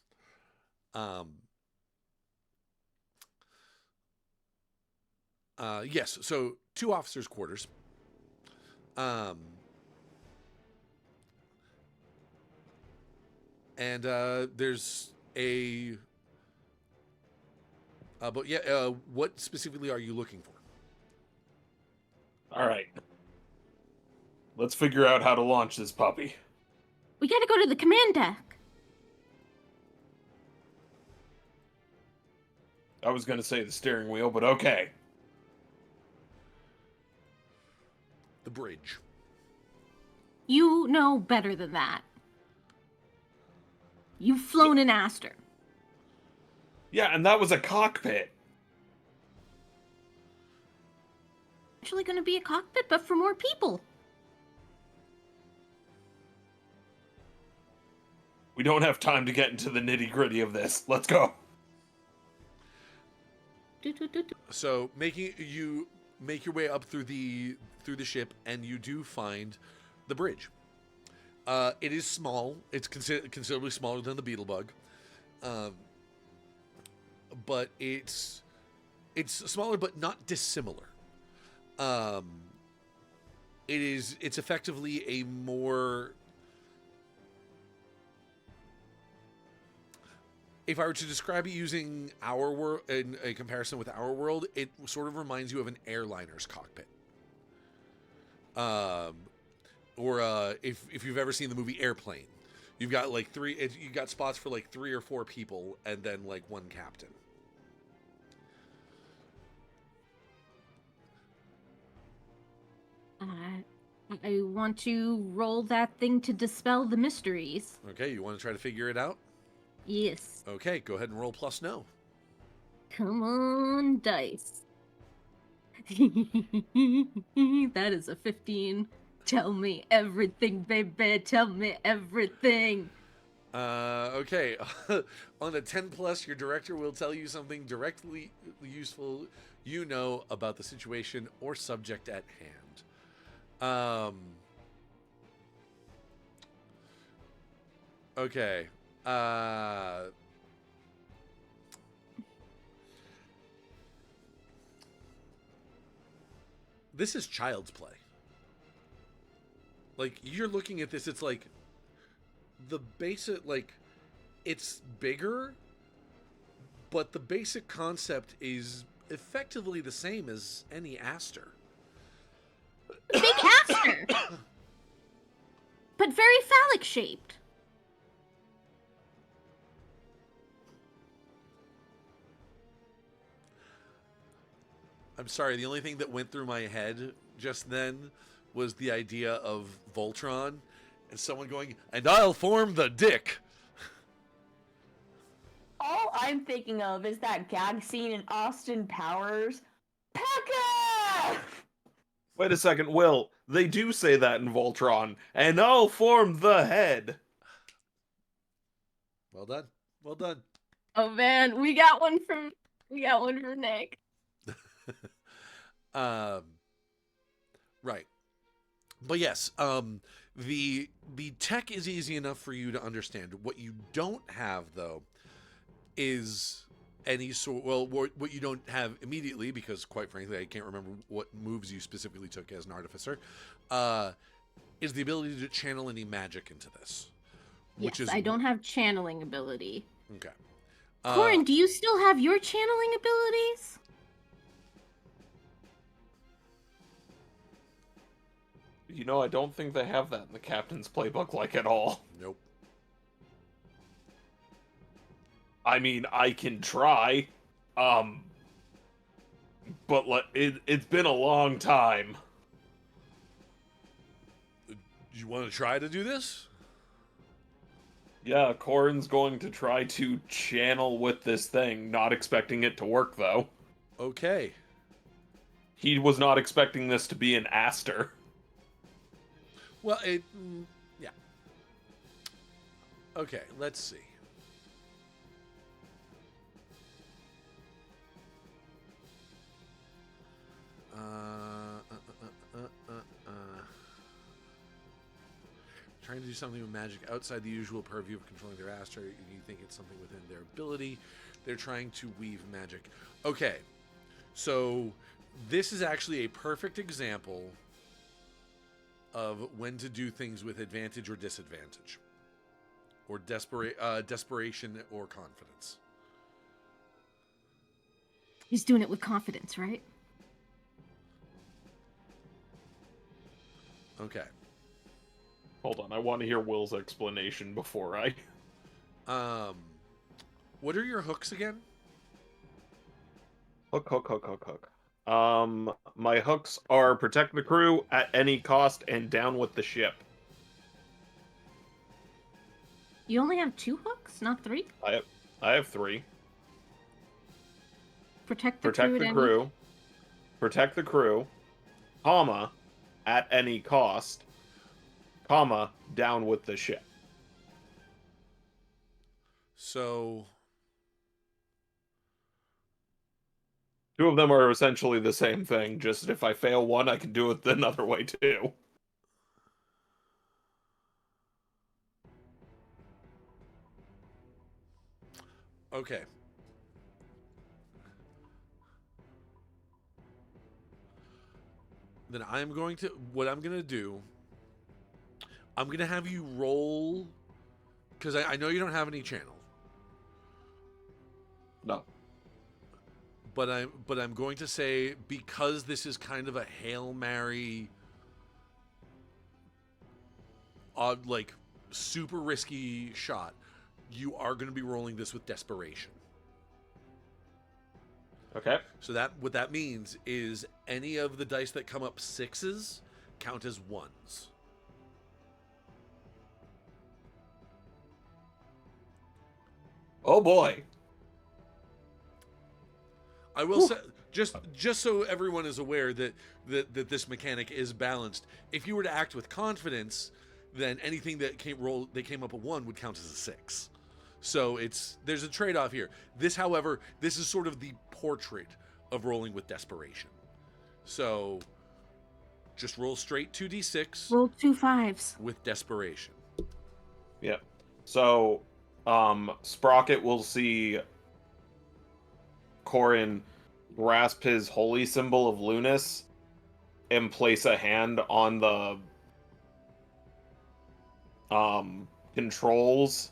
Speaker 4: Yes, so 2 officers' quarters. And there's a... but yeah, what specifically are you looking for?
Speaker 1: All right. Let's figure out how to launch this puppy.
Speaker 2: We gotta go to the command deck.
Speaker 1: I was going to say the steering wheel, but okay.
Speaker 4: The bridge.
Speaker 2: You know better than that. You've flown in Astir.
Speaker 1: Yeah, and that was a cockpit.
Speaker 2: Actually gonna be a cockpit, but for more people.
Speaker 1: We don't have time to get into the nitty-gritty of this. Let's go.
Speaker 4: So make your way up through the ship, and you do find the bridge. It is small. It's considerably smaller than the Beetlebug, but it's smaller, but not dissimilar. It's effectively a more... If I were to describe it using our world in a comparison with our world, it sort of reminds you of an airliner's cockpit. Or if you've ever seen the movie Airplane, you've got like you got spots for like 3 or 4 people, and then like 1 captain.
Speaker 2: I want to roll that thing to dispel the mysteries.
Speaker 4: Okay, you want to try to figure it out?
Speaker 2: Yes.
Speaker 4: Okay, go ahead and roll plus no.
Speaker 2: Come on, dice. That is a 15. Tell me everything, baby. Tell me everything.
Speaker 4: Okay. On a 10 plus, your director will tell you something directly useful you know about the situation or subject at hand. Okay. This is child's play. Like, you're looking at this, it's like the basic, like, it's bigger, but the basic concept is effectively the same as any Astir.
Speaker 2: Big Astir! But very phallic shaped.
Speaker 4: I'm sorry, the only thing that went through my head just then was the idea of Voltron and someone going, "And I'll form the dick."
Speaker 5: All I'm thinking of is that gag scene in Austin Powers. Pekka!
Speaker 1: Wait a second, Will. They do say that in Voltron, and I'll form the head.
Speaker 4: Well done. Well done.
Speaker 2: Oh man, we got one for Nick.
Speaker 4: Right. But yes, the tech is easy enough for you to understand. What you don't have, though, is any sort... Well, what you don't have immediately, because quite frankly, I can't remember what moves you specifically took as an artificer, is the ability to channel any magic into this. Which
Speaker 2: Yes,
Speaker 4: is...
Speaker 2: I don't have channeling ability.
Speaker 4: Okay.
Speaker 2: Cohran, do you still have your channeling abilities?
Speaker 1: You know, I don't think they have that in the captain's playbook, like, at all.
Speaker 4: Nope.
Speaker 1: I mean, I can try, but it's been a long time.
Speaker 4: You want to try to do this?
Speaker 1: Yeah, Cohran's going to try to channel with this thing, not expecting it to work, though.
Speaker 4: Okay.
Speaker 1: He was not expecting this to be an Astir.
Speaker 4: Well, yeah. Okay, let's see. something with magic outside the usual purview of controlling their Astir, and you think it's something within their ability. They're trying to weave magic. Okay, so this is actually a perfect example of when to do things with advantage or disadvantage, or desperation or confidence.
Speaker 2: He's doing it with confidence, right?
Speaker 4: Okay.
Speaker 1: Hold on, I want to hear Will's explanation before I...
Speaker 4: What are your hooks again?
Speaker 1: Hook. My hooks are protect the crew at any cost and down with the ship.
Speaker 2: You only have 2 hooks, not 3?
Speaker 1: I have 3.
Speaker 2: Protect the
Speaker 1: Protect
Speaker 2: crew.
Speaker 1: the crew. Protect the crew, comma, at any cost, comma, down with the ship.
Speaker 4: So
Speaker 1: 2 of them are essentially the same thing, just if I fail one, I can do it another way too.
Speaker 4: okay. Then I'm going to do, I'm going to have you roll, because I know you don't have any channel.
Speaker 1: No.
Speaker 4: But I'm going to say, because this is kind of a Hail Mary, like super risky shot, you are going to be rolling this with desperation.
Speaker 1: Okay.
Speaker 4: So that what that means is any of the dice that come up 6s count as 1s.
Speaker 1: Oh boy.
Speaker 4: I will say, just so everyone is aware that this mechanic is balanced. If you were to act with confidence, then anything that came up a 1 would count as a 6. So there's a trade-off here. This, however, this is sort of the portrait of rolling with desperation. So just roll straight 2d6.
Speaker 2: Roll 2 5s.
Speaker 4: With desperation.
Speaker 1: Yep. So, Sprocket will see Cohran grasp his holy symbol of Lunas and place a hand on the controls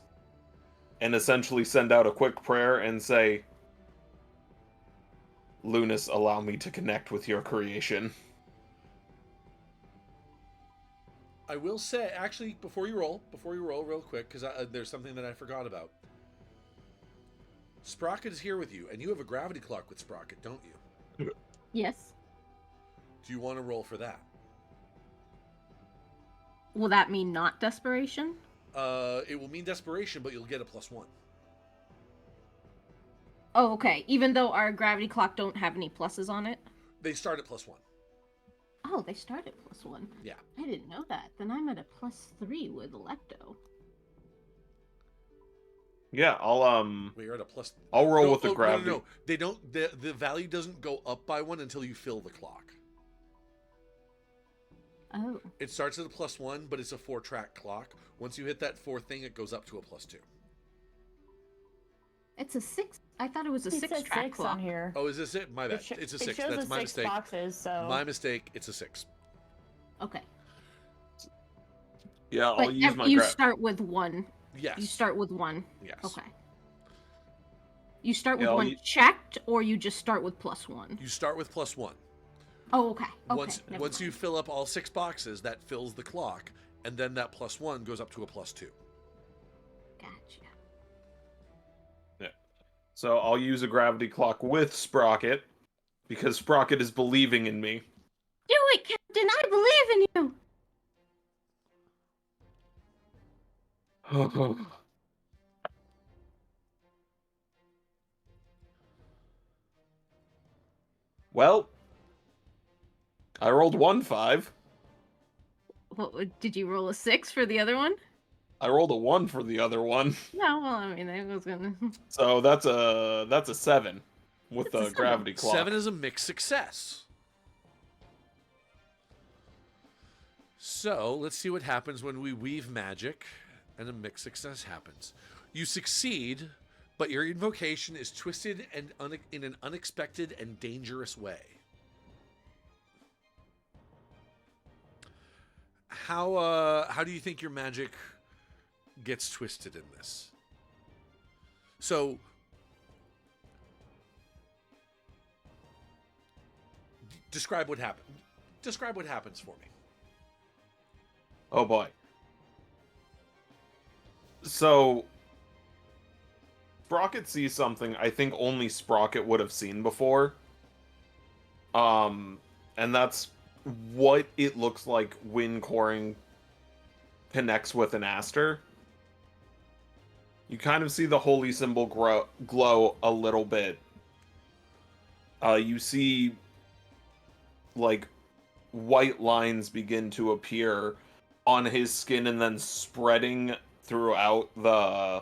Speaker 1: and essentially send out a quick prayer and say, Lunas, allow me to connect with your creation.
Speaker 4: I will say, actually, before you roll real quick, because there's something that I forgot about. Sprocket is here with you, and you have a gravity clock with Sprocket, don't you?
Speaker 2: Yes.
Speaker 4: Do you want to roll for that?
Speaker 2: Will that mean not desperation?
Speaker 4: It will mean desperation, but you'll get a +1.
Speaker 2: Oh, okay. Even though our gravity clock don't have any pluses on it?
Speaker 4: They start at +1.
Speaker 2: Oh, they start at +1.
Speaker 4: Yeah.
Speaker 2: I didn't know that. Then I'm at a +3 with Electo.
Speaker 1: Yeah,
Speaker 4: Wait, you're at a plus.
Speaker 1: I'll roll with the gravity.
Speaker 4: No. They don't. The value doesn't go up by 1 until you fill the clock.
Speaker 2: Oh.
Speaker 4: It starts at a +1, but it's a 4-track clock. Once you hit that 4th thing, it goes up to a +2.
Speaker 2: It's a 6. I thought it was a
Speaker 5: It says
Speaker 2: 6-track
Speaker 5: 6
Speaker 2: clock.
Speaker 5: on here.
Speaker 4: Oh, is this it? My bad. It's a 6.
Speaker 5: It shows
Speaker 4: That's
Speaker 5: the
Speaker 4: my
Speaker 5: 6
Speaker 4: mistake.
Speaker 5: boxes, so...
Speaker 4: My mistake. It's a 6.
Speaker 2: Okay.
Speaker 1: Yeah, I'll
Speaker 2: But
Speaker 1: use my
Speaker 2: you start with 1.
Speaker 4: Yes.
Speaker 2: You start with 1.
Speaker 4: Yes.
Speaker 2: Okay. You start with
Speaker 1: Yeah,
Speaker 2: 1 checked, or you just start with +1?
Speaker 4: You start with +1.
Speaker 2: Oh, okay.
Speaker 4: Once
Speaker 2: Never
Speaker 4: you
Speaker 2: mind.
Speaker 4: fill up all 6 boxes, that fills the clock, and then that +1 goes up to a +2.
Speaker 2: Gotcha.
Speaker 1: Yeah. So I'll use a gravity clock with Sprocket, because Sprocket is believing in me.
Speaker 2: Do it, Captain! I believe in you!
Speaker 1: Well, I rolled 1 5.
Speaker 2: What, did you roll a 6 for the other one?
Speaker 1: I rolled a 1 for the other one.
Speaker 2: No, well, I mean, I was gonna...
Speaker 1: So that's a 7 with
Speaker 2: It's a
Speaker 1: the
Speaker 2: 7.
Speaker 1: gravity clock.
Speaker 4: 7 is a mixed success. So let's see what happens when we weave magic and a mixed success happens. You succeed, but your invocation is twisted and in an unexpected and dangerous way. How do you think your magic gets twisted in this? So describe what happened. Describe what happens for me.
Speaker 1: Oh boy. So Sprocket sees something I think only Sprocket would have seen before. And that's what it looks like when Cohran connects with an Astir. You kind of see the holy symbol glow a little bit. You see, like, white lines begin to appear on his skin and then spreading throughout the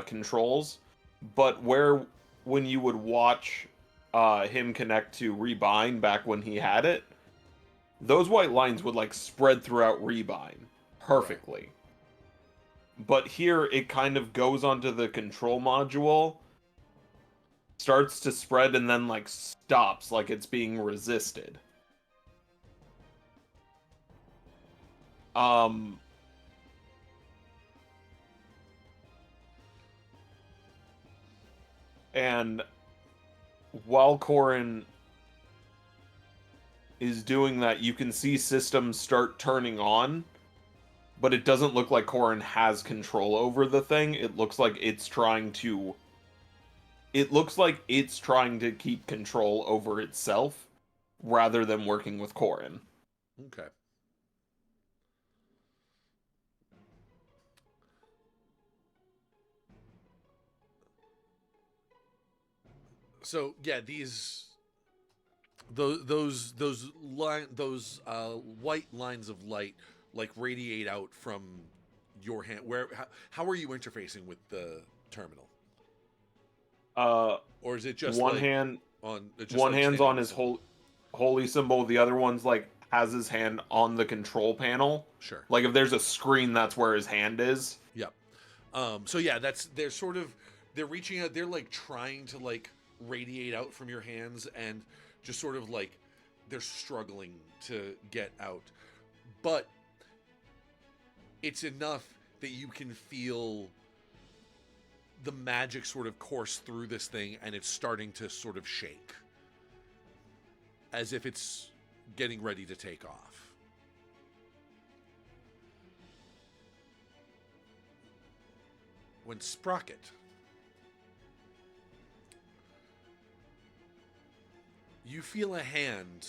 Speaker 1: controls. But when you would watch him connect to Rebind back when he had it, those white lines would like spread throughout Rebind perfectly. Right. But here it kind of goes onto the control module, starts to spread, and then like stops like it's being resisted. And while Cohran is doing that, you can see systems start turning on, but it doesn't look like Cohran has control over the thing. It looks like it's trying to keep control over itself rather than working with Cohran.
Speaker 4: Okay. So yeah, those white lines of light like radiate out from your hand. How are you interfacing with the terminal? Or is it just
Speaker 1: one
Speaker 4: like
Speaker 1: hand
Speaker 4: on
Speaker 1: one
Speaker 4: like
Speaker 1: hand's on his
Speaker 4: symbol?
Speaker 1: holy symbol, the other one's like has his hand on the control panel.
Speaker 4: Sure.
Speaker 1: Like if there's a screen, that's where his hand is.
Speaker 4: Yep. So yeah, they're reaching out, they're like trying to like radiate out from your hands and just sort of like they're struggling to get out. But it's enough that you can feel the magic sort of course through this thing, and it's starting to sort of shake as if it's getting ready to take off. When Sprocket you feel a hand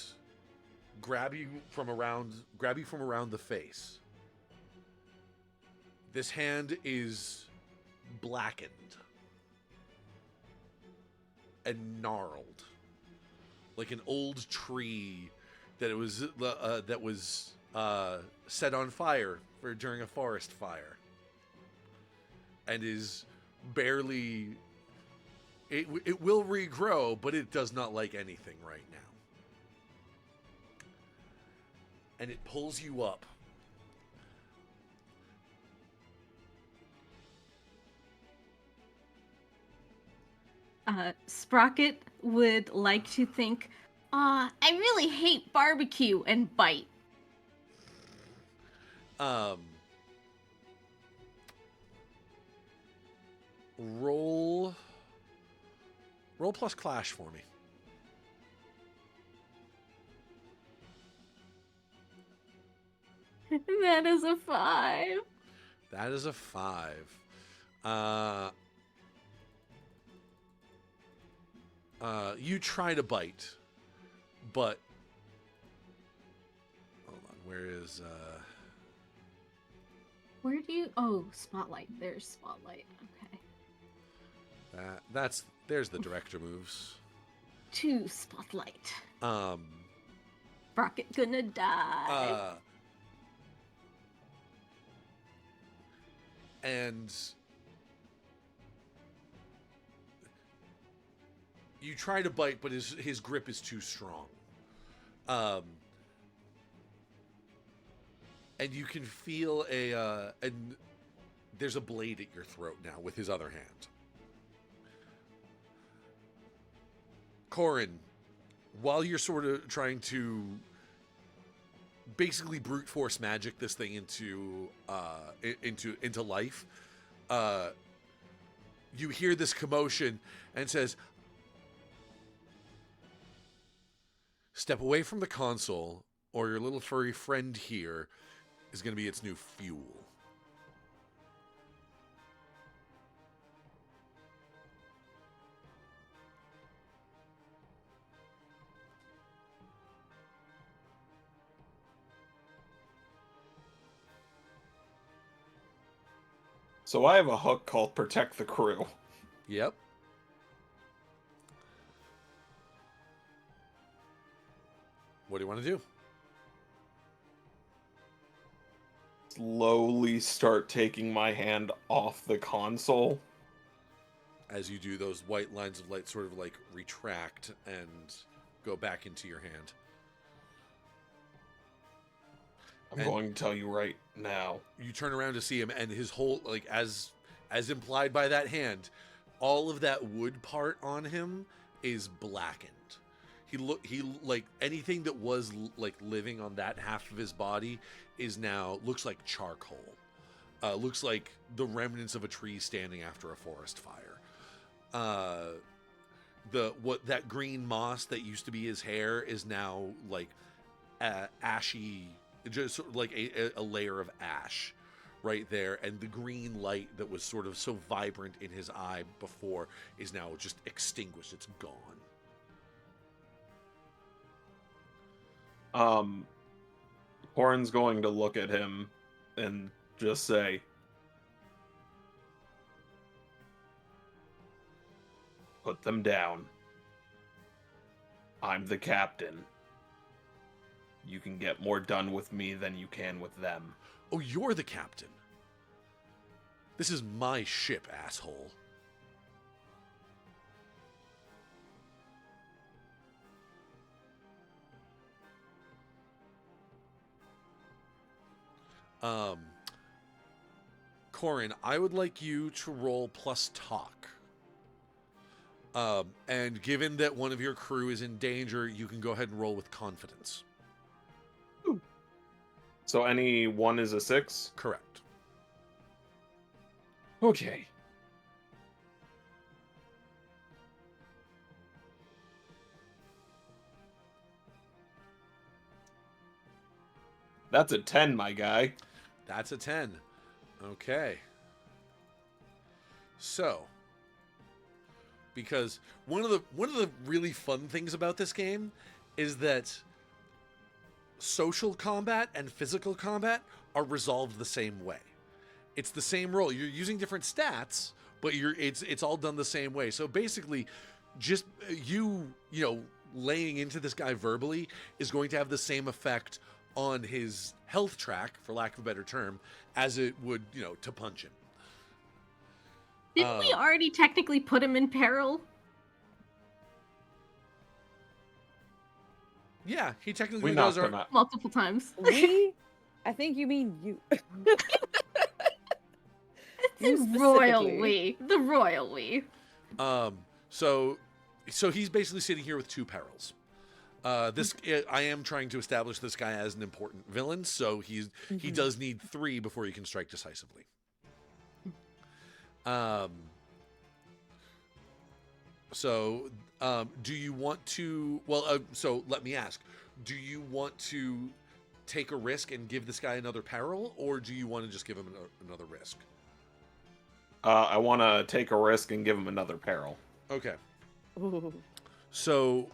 Speaker 4: grab you from around the face. This hand is blackened and gnarled, like an old tree that was set on fire during a forest fire, and is barely. It will regrow, but it does not like anything right now. And it pulls you up.
Speaker 2: Sprocket would like to think, I really hate barbecue, and bite.
Speaker 4: Roll plus clash for me.
Speaker 2: That is a 5.
Speaker 4: That is a 5. You try to bite, but hold on. Where is
Speaker 2: Where do you? Oh, spotlight. There's spotlight. Okay.
Speaker 4: there's the director moves.
Speaker 2: 2 spotlight. Sprocket gonna die.
Speaker 4: And you try to bite, but his grip is too strong. and you can feel there's a blade at your throat now with his other hand. Cohran, while you're sort of trying to basically brute force magic this thing into life, you hear this commotion and it says, "Step away from the console, or your little furry friend here is going to be its new fuel."
Speaker 1: So I have a hook called Protect the Crew.
Speaker 4: Yep. What do you want to do?
Speaker 1: Slowly start taking my hand off the console.
Speaker 4: As you do, those white lines of light sort of like retract and go back into your hand.
Speaker 1: I'm going to tell you right now.
Speaker 4: You turn around to see him, and his whole, like, as implied by that hand, all of that wood part on him is blackened. He like anything that was like living on that half of his body is now looks like charcoal. Looks like the remnants of a tree standing after a forest fire. That green moss that used to be his hair is now like ashy, just sort of like a layer of ash right there, and the green light that was sort of so vibrant in his eye before is now just extinguished. It's gone.
Speaker 1: Cohran's going to look at him and just say, "Put them down. I'm the captain. You can get more done with me than you can with them."
Speaker 4: Oh, you're the captain. This is my ship, asshole. Cohran, I would like you to roll plus talk. And given that one of your crew is in danger, you can go ahead and roll with confidence.
Speaker 1: So any one is a 6?
Speaker 4: Correct.
Speaker 1: Okay. That's a 10, my guy.
Speaker 4: That's a 10. Okay. So, because one of the really fun things about this game is that social combat and physical combat are resolved the same way. It's the same roll. You're using different stats, but it's all done the same way. So basically, just you laying into this guy verbally is going to have the same effect on his health track, for lack of a better term, as it would, to punch him.
Speaker 2: Didn't we already technically put him in peril?
Speaker 4: Yeah, he technically
Speaker 1: We
Speaker 4: does.
Speaker 1: knocked him out.
Speaker 2: Multiple times.
Speaker 3: I think you mean you.
Speaker 2: The royal we. The royal we.
Speaker 4: So he's basically sitting here with two perils. I am trying to establish this guy as an important villain, so he does need 3 before he can strike decisively. Do you want to? Well, so let me ask: do you want to take a risk and give this guy another peril, or do you want to just give him another risk?
Speaker 1: I want to take a risk and give him another peril.
Speaker 4: Okay.
Speaker 3: Ooh.
Speaker 4: So.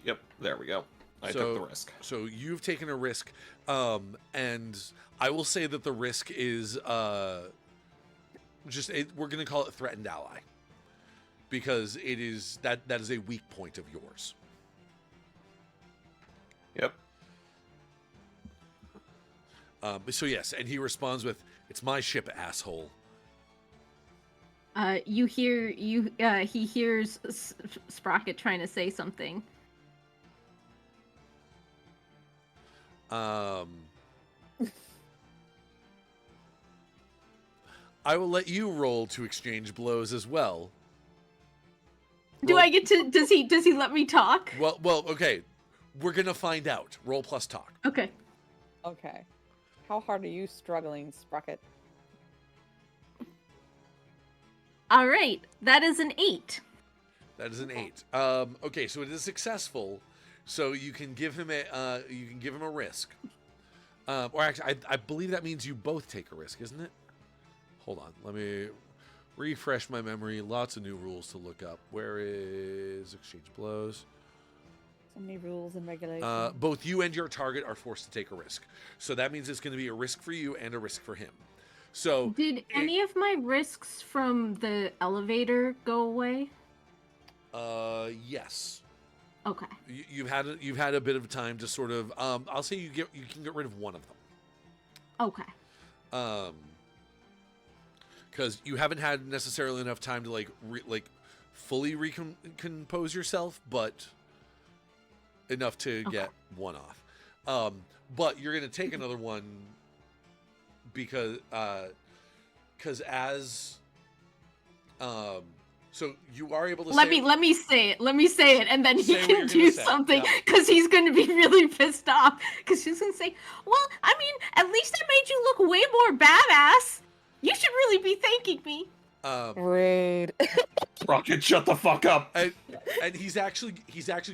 Speaker 1: Yep, there we go. I took the risk.
Speaker 4: So you've taken a risk, and I will say that the risk is we're going to call it threatened ally, because it is that is a weak point of yours.
Speaker 1: Yep.
Speaker 4: So yes, and he responds with, "It's my ship, asshole."
Speaker 2: He hears Sprocket trying to say something.
Speaker 4: I will let you roll to exchange blows as well.
Speaker 2: Do I get to? Does he let me talk?
Speaker 4: Well, okay. We're gonna find out. Roll plus talk.
Speaker 2: Okay.
Speaker 3: Okay. How hard are you struggling, Sprocket?
Speaker 2: All right. That is an 8.
Speaker 4: That is an 8. Okay, so it is successful. So you can give him a risk. Or actually, I believe that means you both take a risk, isn't it? Hold on, let me refresh my memory. Lots of new rules to look up. Where is exchange blows?
Speaker 3: So many rules and regulations.
Speaker 4: Both you and your target are forced to take a risk. So that means it's going to be a risk for you and a risk for him. So
Speaker 2: did any of my risks from the elevator go away?
Speaker 4: Yes.
Speaker 2: Okay.
Speaker 4: You've had a bit of time to sort of. I'll say you can get rid of one of them.
Speaker 2: Okay.
Speaker 4: Because you haven't had necessarily enough time to fully recompose yourself, but enough to get one off. But you're gonna take another one because as so you are able to
Speaker 2: let me say it, and then he can do something because he's going to be really pissed off because he's going to say, well, I mean, at least I made you look way more badass. You should really be thanking me.
Speaker 3: Rude.
Speaker 1: Rocket, shut the fuck up.
Speaker 4: And he's actually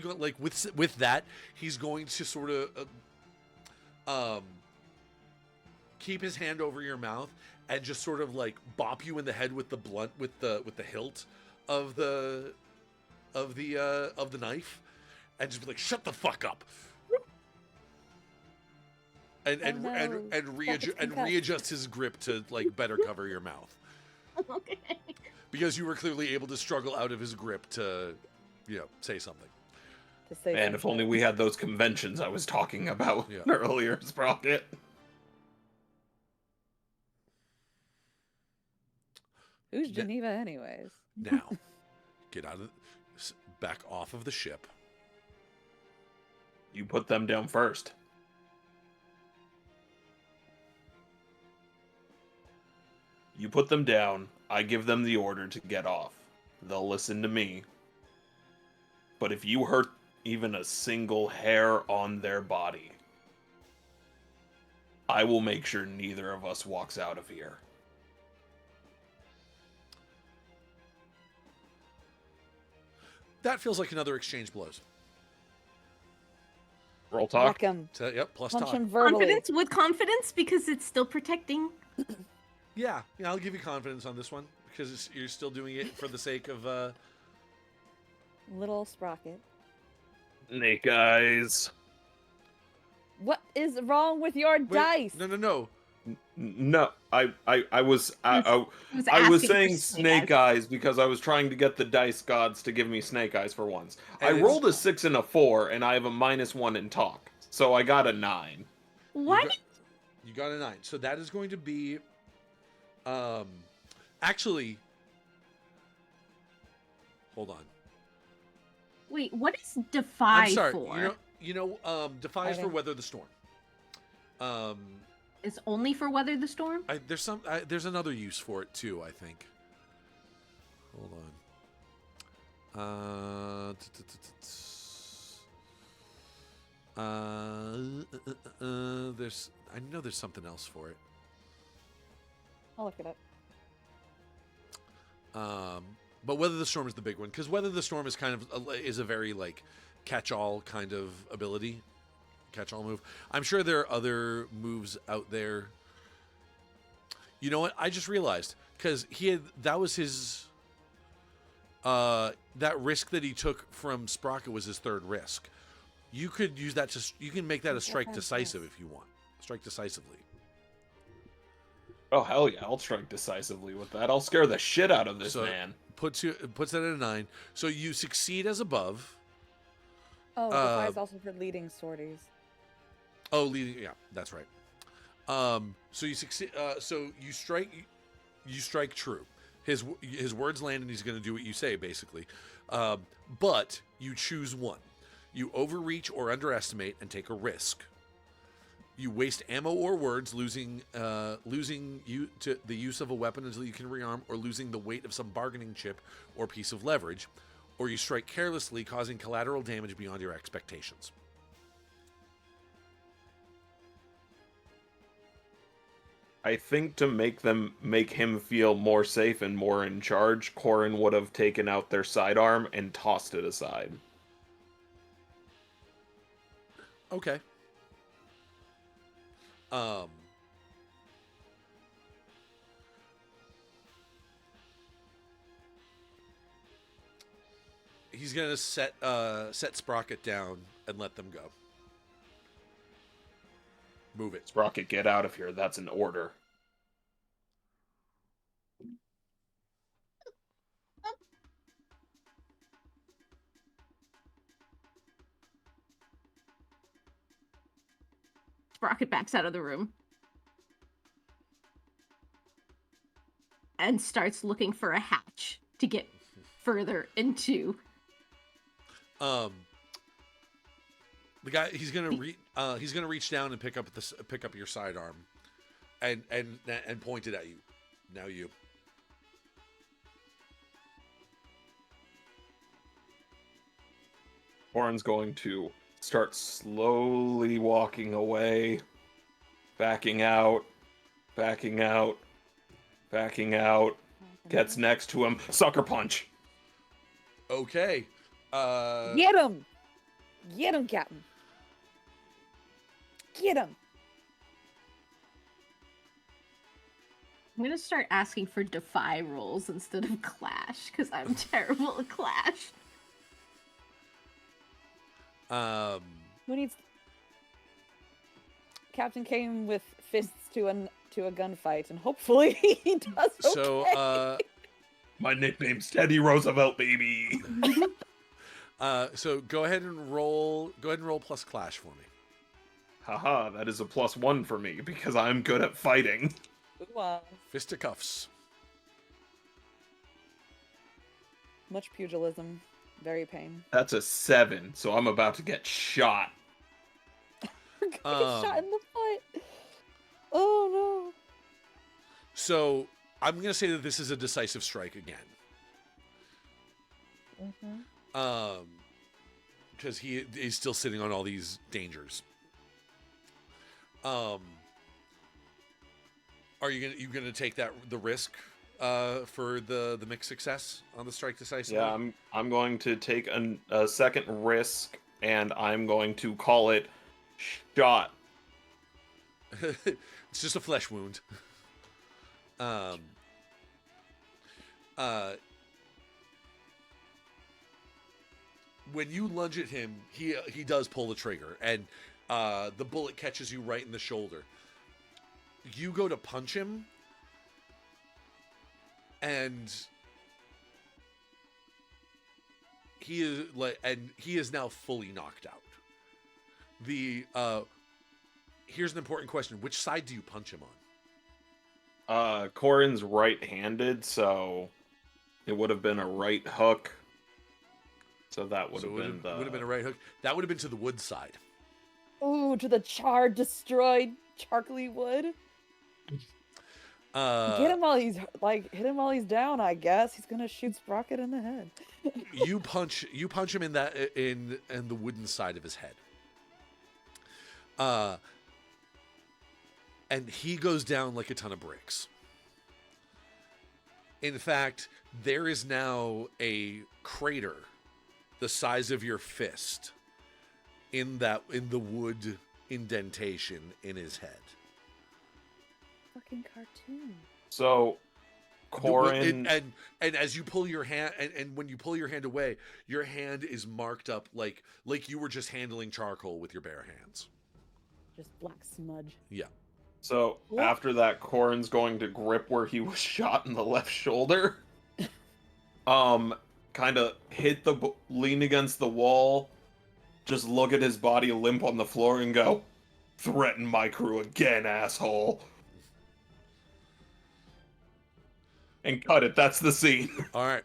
Speaker 4: going with that, he's going to sort of keep his hand over your mouth and just sort of bop you in the head with the blunt with the hilt of the knife, and just be like, shut the fuck up, and readjust his grip to better cover your mouth.
Speaker 2: Okay.
Speaker 4: Because you were clearly able to struggle out of his grip to, say something.
Speaker 1: And if only we had those conventions I was talking about earlier, Sprocket.
Speaker 3: Who's Geneva, anyways?
Speaker 4: Now, get back off of the ship.
Speaker 1: You put them down first. You put them down, I give them the order to get off. They'll listen to me. But if you hurt even a single hair on their body, I will make sure neither of us walks out of here.
Speaker 4: That feels like another exchange blows.
Speaker 1: Roll talk.
Speaker 4: Yep, plus talk.
Speaker 2: Confidence with confidence because it's still protecting.
Speaker 4: Yeah, I'll give you confidence on this one because you're still doing it for the sake of
Speaker 3: Little Sprocket.
Speaker 1: Snake eyes.
Speaker 3: What is wrong with your dice?
Speaker 4: No.
Speaker 1: No, I was saying snake eyes because I was trying to get the dice gods to give me snake eyes for once.
Speaker 4: And
Speaker 1: I rolled a 6 and a 4, and I have a -1 in talk, so I got a 9.
Speaker 2: What?
Speaker 4: You got a 9. So that is going to be, actually, hold on.
Speaker 2: Wait, what is defy
Speaker 4: I'm sorry.
Speaker 2: for?
Speaker 4: Defy is for weather the storm.
Speaker 2: It's only for weather the storm?
Speaker 4: There's another use for it too, I think. Hold on. I know there's something else for it.
Speaker 3: I'll look it up.
Speaker 4: But weather the storm is the big one because weather the storm is kind of is a very catch-all kind of ability. Catch-all move. I'm sure there are other moves out there. You know what? I just realized because that was his that risk that he took from Sprocket was his third risk. You could use that you can make that a strike decisive if you want. Strike decisively.
Speaker 1: Oh hell yeah! I'll strike decisively with that. I'll scare the shit out of this man.
Speaker 4: Puts that at a 9. So you succeed as above.
Speaker 3: Oh, defy is also for leading sorties.
Speaker 4: Oh, leading. Yeah, that's right. So you succeed. So you strike true. His words land, and he's going to do what you say, basically. But you choose one. You overreach or underestimate and take a risk. You waste ammo or words, losing the use of a weapon until you can rearm, or losing the weight of some bargaining chip or piece of leverage, or you strike carelessly, causing collateral damage beyond your expectations.
Speaker 1: I think to make him feel more safe and more in charge, Cohran would have taken out their sidearm and tossed it aside.
Speaker 4: Okay. He's gonna set Sprocket down and let them go. Move it.
Speaker 1: Sprocket, get out of here. That's an order.
Speaker 2: Sprocket backs out of the room and starts looking for a hatch to get further into.
Speaker 4: The guy, he's gonna reach down and pick up your sidearm, and point it at you. Now you.
Speaker 1: Cohran's going to start slowly walking away, backing out, gets next to him, sucker punch.
Speaker 4: Okay.
Speaker 3: Get him! Get him, Captain! Get him!
Speaker 2: I'm gonna start asking for defy rolls instead of clash, because I'm terrible at clash.
Speaker 3: Who needs... Captain came with fists to a gunfight, and hopefully he does okay.
Speaker 4: So,
Speaker 1: My nickname's Teddy Roosevelt, baby.
Speaker 4: So go ahead and roll plus clash for me.
Speaker 1: Haha, that is a +1 for me because I'm good at fighting.
Speaker 4: Fisticuffs.
Speaker 3: Much pugilism. Very pain.
Speaker 1: That's a 7, so I'm about to get shot.
Speaker 3: Get shot in the foot. Oh no.
Speaker 4: So I'm gonna say that this is a decisive strike again. Because he is still sitting on all these dangers. Are you gonna take the risk for the mixed success on the strike decisively?
Speaker 1: Yeah, I'm going to take a second risk, and I'm going to call it shot.
Speaker 4: It's just a flesh wound. When you lunge at him, he does pull the trigger, and the bullet catches you right in the shoulder. You go to punch him, and he is now fully knocked out. Here's an important question: which side do you punch him on?
Speaker 1: Cohran's right-handed, so it would have been a right hook. So that would have been
Speaker 4: a right hook. That would have been to the wood side.
Speaker 3: Ooh, to the charred, destroyed, charcoaly wood. Get him while he's hit him while he's down. I guess he's gonna shoot Sprocket in the head.
Speaker 4: you punch him in the wooden side of his head. And he goes down like a ton of bricks. In fact, there is now a crater the size of your fist in the wood indentation in his head.
Speaker 3: Fucking cartoon.
Speaker 1: So Cohran
Speaker 4: and as you pull your hand and when you pull your hand away, your hand is marked up like you were just handling charcoal with your bare hands.
Speaker 3: Just black smudge.
Speaker 4: Yeah.
Speaker 1: So after that, Cohran's going to grip where he was shot in the left shoulder. Kind of lean against the wall, just look at his body limp on the floor and go, "Threaten my crew again, asshole." And cut it. That's the scene.
Speaker 4: All right.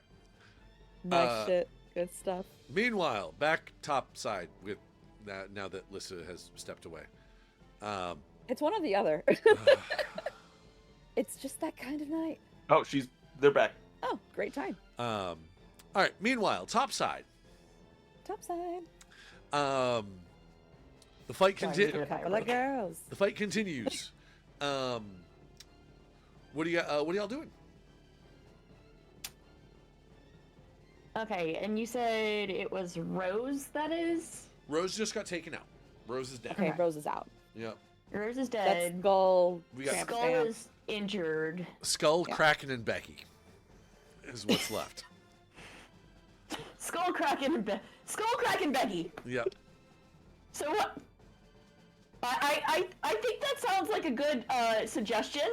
Speaker 3: Nice shit. Good stuff.
Speaker 4: Meanwhile, back top side with now that Lissa has stepped away.
Speaker 3: It's one or the other. It's just that kind of night.
Speaker 1: Oh, they're back.
Speaker 3: Oh, great time.
Speaker 4: All right. Meanwhile, topside.
Speaker 3: Topside.
Speaker 4: The fight continues.
Speaker 3: Couple of girls.
Speaker 4: The fight continues. What are y'all doing?
Speaker 5: Okay, and you said it was Rose, that is?
Speaker 4: Rose just got taken out. Rose is dead.
Speaker 3: Okay, Rose is out.
Speaker 4: Yep.
Speaker 5: Rose is
Speaker 3: That's
Speaker 5: dead.
Speaker 3: Skull.
Speaker 4: We got
Speaker 5: Skull is injured.
Speaker 4: Skull,
Speaker 3: Yeah.
Speaker 4: Kraken, and Becky is what's left.
Speaker 5: Skull, Kraken, and Becky.
Speaker 4: Yep.
Speaker 5: So what? I think that sounds like a good suggestion.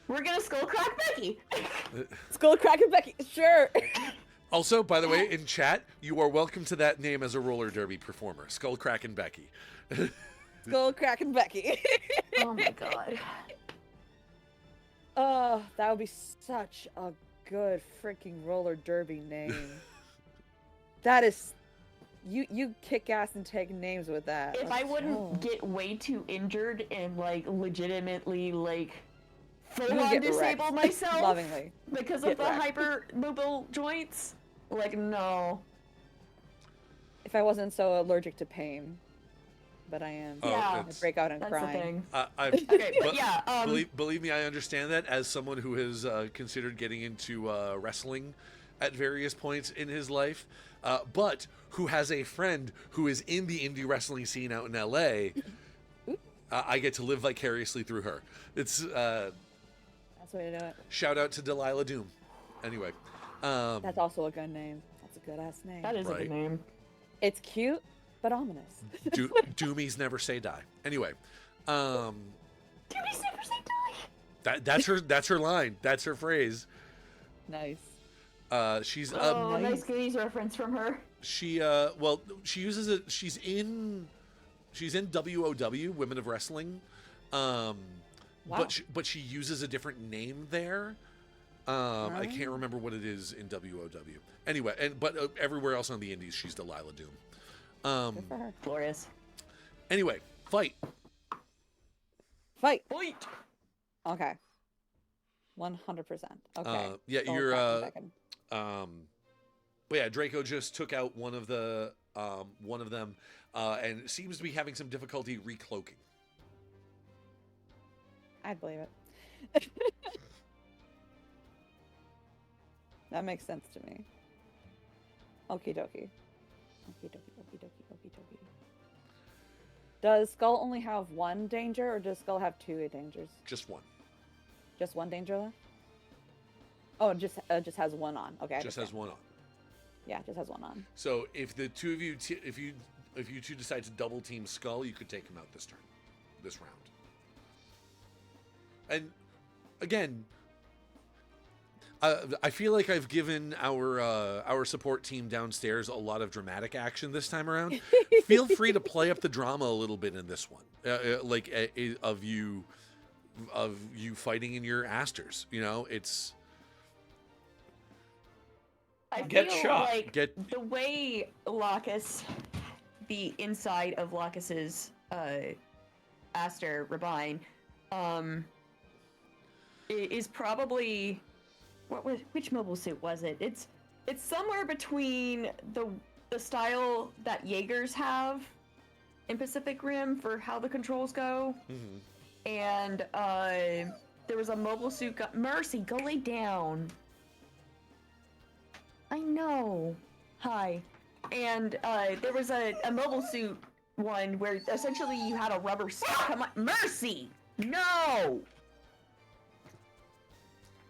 Speaker 5: We're gonna skull crack Becky.
Speaker 3: Skull, Kraken, Becky. Sure.
Speaker 4: Also, by the way, in chat, you are welcome to that name as a roller derby performer. Skull, Kraken, Becky.
Speaker 3: Skull, Kraken, Becky.
Speaker 5: Oh my god.
Speaker 3: Oh, that would be such a good freaking roller derby name. That is, you kick ass and take names with that.
Speaker 5: If I wouldn't get way too injured and like legitimately like full on
Speaker 3: get
Speaker 5: disable
Speaker 3: wrecked.
Speaker 5: myself
Speaker 3: Lovingly.
Speaker 5: because
Speaker 3: Get
Speaker 5: of the
Speaker 3: wrecked.
Speaker 5: hypermobile joints, like no.
Speaker 3: If I wasn't so allergic to pain, but I am.
Speaker 4: Oh,
Speaker 5: Yeah.
Speaker 3: I
Speaker 4: it's-
Speaker 3: break out and
Speaker 5: That's
Speaker 3: crying.
Speaker 5: the thing.
Speaker 4: I've,
Speaker 5: Okay, but
Speaker 4: but
Speaker 5: yeah,
Speaker 4: believe me, I understand that as someone who has considered getting into wrestling at various points in his life, but who has a friend who is in the indie wrestling scene out in LA. I get to live vicariously through her. It's
Speaker 3: That's the way to do it.
Speaker 4: shout out to Delilah Doom. Anyway,
Speaker 3: That's also a good name. That's a good ass name.
Speaker 5: that is a
Speaker 4: right.
Speaker 5: good name.
Speaker 3: It's cute, but ominous.
Speaker 4: Doomies never say die. Anyway,
Speaker 5: Dude, he's never say die.
Speaker 4: that's her line. That's her phrase.
Speaker 3: Nice.
Speaker 4: She's
Speaker 5: Oh,
Speaker 3: nice.
Speaker 5: nice Goonies reference from her.
Speaker 4: she uses it. She's in WOW, Women of Wrestling,
Speaker 3: Wow.
Speaker 4: but she uses a different name there. I can't remember what it is in WOW. Anyway, but everywhere else on the indies, she's Delilah Doom.
Speaker 3: Good for her.
Speaker 5: Glorious.
Speaker 4: Anyway, fight.
Speaker 3: Fight.
Speaker 5: Wait.
Speaker 3: Okay. 100%. Okay.
Speaker 4: Yeah,
Speaker 3: Skull,
Speaker 4: you're
Speaker 3: Kraken, Becky.
Speaker 4: But yeah, Draco just took out one of them, and seems to be having some difficulty recloaking.
Speaker 3: I'd believe it. That makes sense to me. Okie dokie. Okie dokie, okie dokie, okie dokie. Does Skull only have one danger, or does Skull have two dangers?
Speaker 4: Just one.
Speaker 3: Just one danger left? Oh, it just has one on. Okay. I
Speaker 4: Just has
Speaker 3: understand.
Speaker 4: one on.
Speaker 3: Yeah, just has one on.
Speaker 4: So if the two of you, if you two decide to double team Skull, you could take him out this round. And again, I feel like I've given our support team downstairs a lot of dramatic action this time around. Feel free to play up the drama a little bit in this one, of you fighting in your Asters. You know, it's
Speaker 5: I
Speaker 1: Get
Speaker 5: feel
Speaker 1: shot.
Speaker 5: like
Speaker 4: Get-
Speaker 5: the way Lacus, the inside of Lacus's Astir Rabine, is probably which mobile suit was it? It's somewhere between the style that Jaegers have in Pacific Rim for how the controls go, and there was a mobile suit. Mercy, go lay down. I know. Hi. And there was a mobile suit one where essentially you had a rubber suit. Come on, Mercy! No!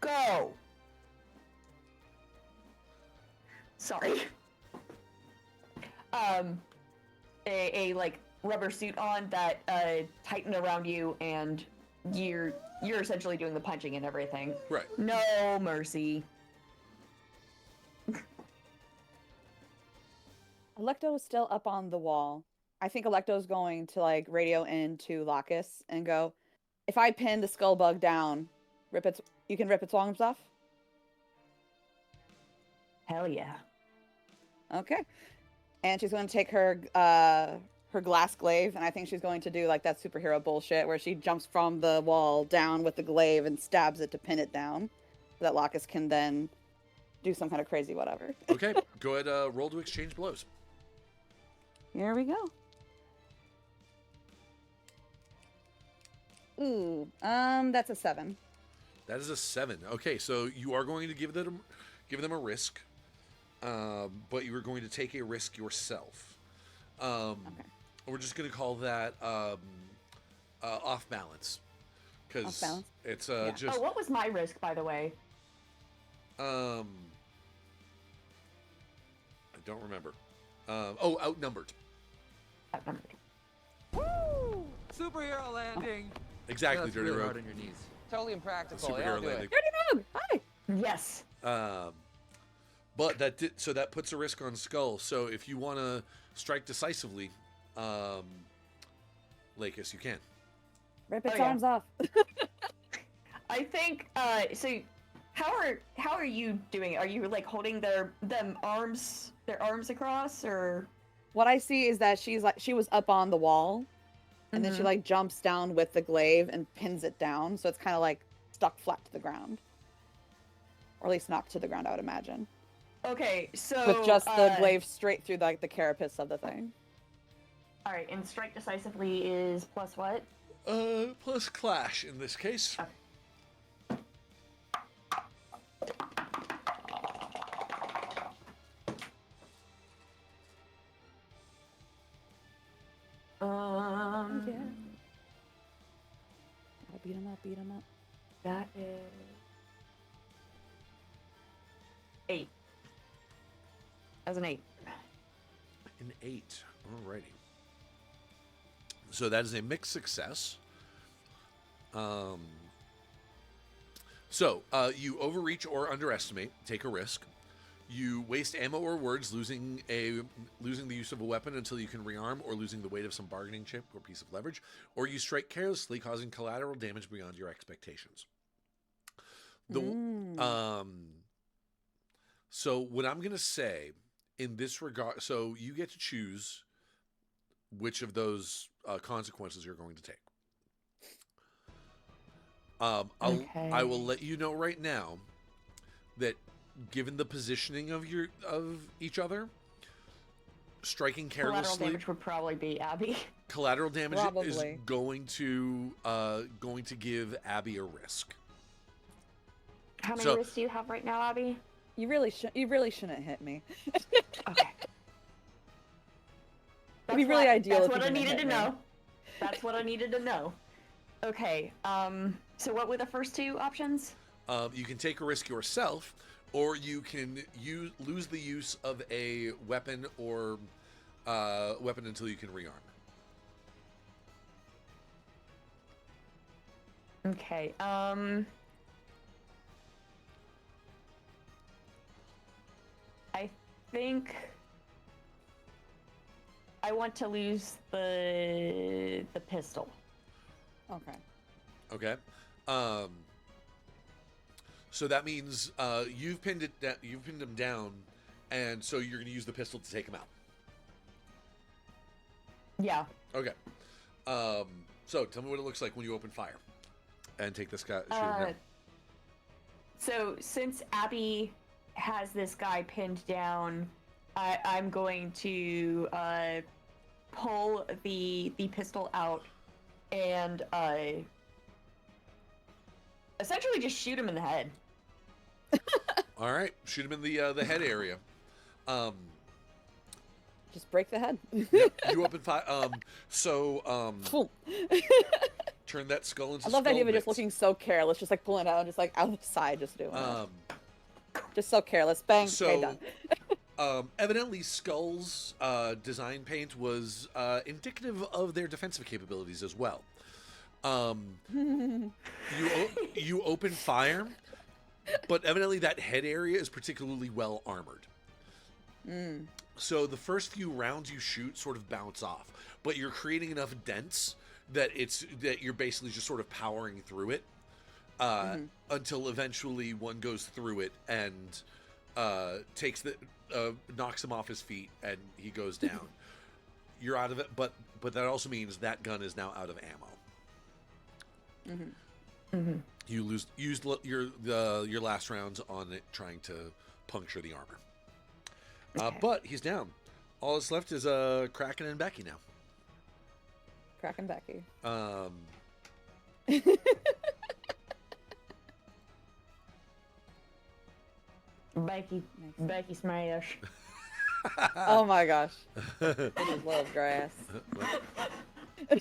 Speaker 5: Go! Sorry. A like rubber suit on that tightened around you, and you're essentially doing the punching and everything.
Speaker 4: right.
Speaker 5: No mercy.
Speaker 3: Electo is still up on the wall. I think Electo's going to like radio into Lacus and go, if I pin the skull bug down, you can rip its lungs off?
Speaker 5: Hell yeah.
Speaker 3: Okay. And she's going to take her her glass glaive, and I think she's going to do like that superhero bullshit where she jumps from the wall down with the glaive and stabs it to pin it down, so that Locus can then do some kind of crazy whatever.
Speaker 4: Okay, go ahead. Roll to exchange blows.
Speaker 3: Here we go. Ooh, that's a 7.
Speaker 4: That is a 7. Okay, so you are going to give them a risk, but you are going to take a risk yourself. Okay. We're just going to call that off balance, because it's just.
Speaker 5: Oh, what was my risk, by the way?
Speaker 4: I don't remember. Outnumbered.
Speaker 5: Outnumbered.
Speaker 6: Woo! Superhero landing.
Speaker 4: Exactly,
Speaker 6: That's
Speaker 4: Dirty
Speaker 6: really
Speaker 4: Rogue.
Speaker 6: hard on your knees.
Speaker 7: Totally impractical.
Speaker 4: Superhero
Speaker 7: Yeah, I'll do
Speaker 4: landing.
Speaker 7: it.
Speaker 3: Dirty Rogue! Hi!
Speaker 5: Yes.
Speaker 4: But that puts a risk on Skull. So if you want to strike decisively, Lakis, you can.
Speaker 3: Rip its
Speaker 5: yeah.
Speaker 3: arms off.
Speaker 5: I think. So, how are you doing? Are you like holding their arms across, or?
Speaker 3: What I see is that she was up on the wall, and then she like jumps down with the glaive and pins it down, so it's kind of like stuck flat to the ground, or at least knocked to the ground, I would imagine.
Speaker 5: Okay, so
Speaker 3: With just the glaive straight through like the carapace of the thing.
Speaker 5: All right, and strike decisively is plus what?
Speaker 4: Plus clash in this case.
Speaker 5: Okay.
Speaker 3: Yeah. Gotta beat him up, beat him up.
Speaker 5: That is 8. As an 8.
Speaker 4: An 8. Alrighty. So that is a mixed success. So you overreach or underestimate, take a risk. You waste ammo or words, losing the use of a weapon until you can rearm, or losing the weight of some bargaining chip or piece of leverage, or you strike carelessly, causing collateral damage beyond your expectations. So what I'm going to say in this regard, so you get to choose which of those consequences you're going to take. I will let you know right now that given the positioning of each other, striking carelessly,
Speaker 5: Collateral damage would probably be Abby.
Speaker 4: Collateral damage is
Speaker 3: Probably.
Speaker 4: going to give Abby a risk.
Speaker 5: How many
Speaker 4: So-
Speaker 5: risks do you have right now, Abby?
Speaker 3: You really shouldn't hit me.
Speaker 5: Okay.
Speaker 3: It'd be really ideal
Speaker 5: That's
Speaker 3: if
Speaker 5: what
Speaker 3: you
Speaker 5: I
Speaker 3: didn't
Speaker 5: needed
Speaker 3: hit
Speaker 5: to
Speaker 3: me.
Speaker 5: know. That's what I needed to know. Okay. So what were the first two options?
Speaker 4: You can take a risk yourself, or you can lose the use of a weapon or weapon until you can rearm.
Speaker 5: Okay. I think I want to lose the pistol.
Speaker 3: Okay.
Speaker 4: Okay. So that means you've pinned him down, and so you're going to use the pistol to take him out.
Speaker 5: Yeah.
Speaker 4: Okay. So tell me what it looks like when you open fire, and take this guy. Shoot him down.
Speaker 5: So since Abby has this guy pinned down, I'm going to pull the pistol out and essentially just shoot him in the head.
Speaker 4: All right, shoot him in the head area.
Speaker 3: Just break the head.
Speaker 4: Yep, you open fire.
Speaker 3: Boom.
Speaker 4: Turn that skull into.
Speaker 3: I love the idea of it just
Speaker 4: skull bits.
Speaker 3: looking so careless, just like pulling it out and just like out the side, just doing it. Just so careless. Bang. Okay, done.
Speaker 4: Evidently, Skull's design paint was indicative of their defensive capabilities as well. You open fire, but evidently that head area is particularly well armored. So the first few rounds you shoot sort of bounce off, but you're creating enough dents that you're basically just sort of powering through it until eventually one goes through it and knocks him off his feet, and he goes down. you're out of it, but that also means that gun is now out of ammo. You used your last rounds on it trying to puncture the armor.
Speaker 3: Okay.
Speaker 4: But he's down. All that's left is Kraken and Becky now.
Speaker 3: Kraken Becky.
Speaker 5: Becky smash.
Speaker 3: Oh my gosh. I just love grass. I'm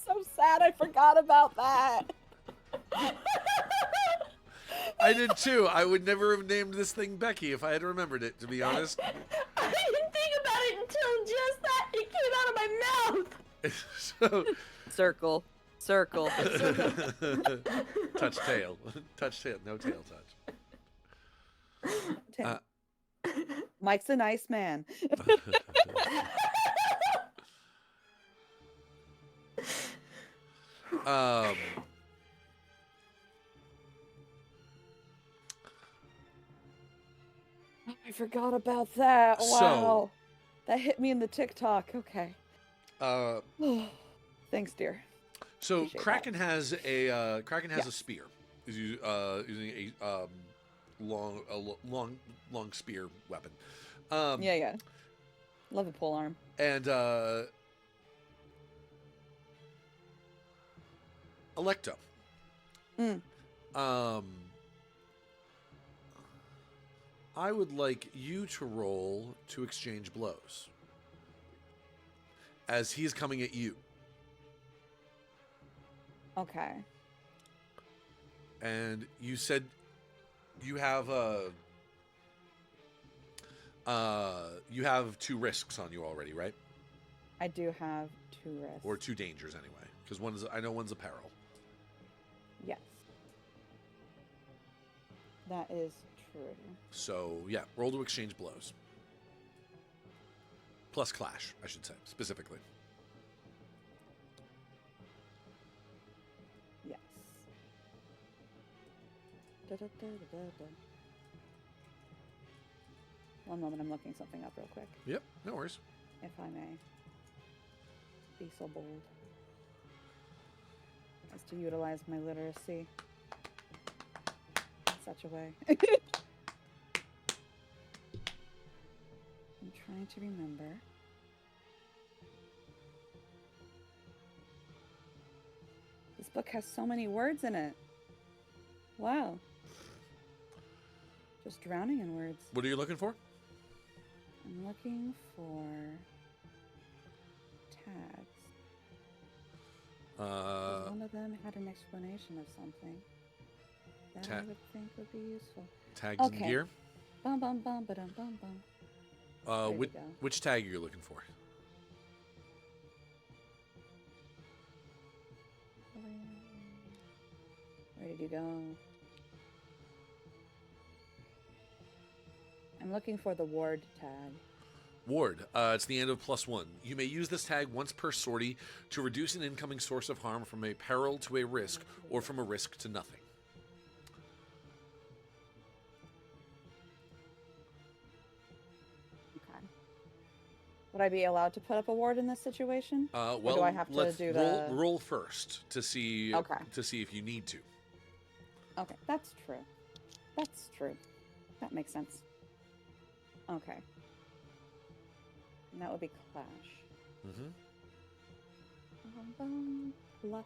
Speaker 3: so sad I forgot about that.
Speaker 4: I did too. I would never have named this thing Becky if I had remembered it, to be honest.
Speaker 5: I didn't think about it until just that it came out of my mouth.
Speaker 3: Circle.
Speaker 4: Touch tail. Touch tail. No tail touch.
Speaker 3: Mike's a nice man. I forgot about that. Wow. That hit me in the TikTok. Okay. Thanks, dear.
Speaker 4: So
Speaker 3: Appreciate
Speaker 4: Kraken has a spear. He's using a long spear weapon.
Speaker 3: Yeah. Love a pole arm.
Speaker 4: And Electo. I would like you to roll to exchange blows as he's coming at you.
Speaker 3: Okay.
Speaker 4: And you said you have you have 2 risks on you already, right?
Speaker 3: I do have 2 risks.
Speaker 4: Or 2 dangers anyway, because I know one's a peril.
Speaker 3: Yes. That is true.
Speaker 4: So yeah, roll to exchange blows. Plus clash, I should say, specifically.
Speaker 3: Yes. One moment, I'm looking something up real quick,
Speaker 4: Yep, no worries.
Speaker 3: if I may. Be so bold as to utilize my literacy in such a way. I'm trying to remember. This book has so many words in it. Wow. Just drowning in words.
Speaker 4: What are you looking for?
Speaker 3: I'm looking for tags. One of them had an explanation of something that I would think would be useful.
Speaker 4: Tags and gear?
Speaker 3: Bum bum bum ba dum bum bum. There we go.
Speaker 4: Which tag are you looking for?
Speaker 3: Where did you go? I'm looking for the ward tag.
Speaker 4: Ward. It's the end of +1. You may use this tag once per sortie to reduce an incoming source of harm from a peril to a risk, or from a risk to nothing.
Speaker 3: Okay. Would I be allowed to put up a ward in this situation?
Speaker 4: Well,
Speaker 3: or do I have to do
Speaker 4: roll first to see if you need to.
Speaker 3: Okay, that's true. That's true. That makes sense. Okay. And that would be clash.
Speaker 4: Mm-hmm.
Speaker 3: Plus.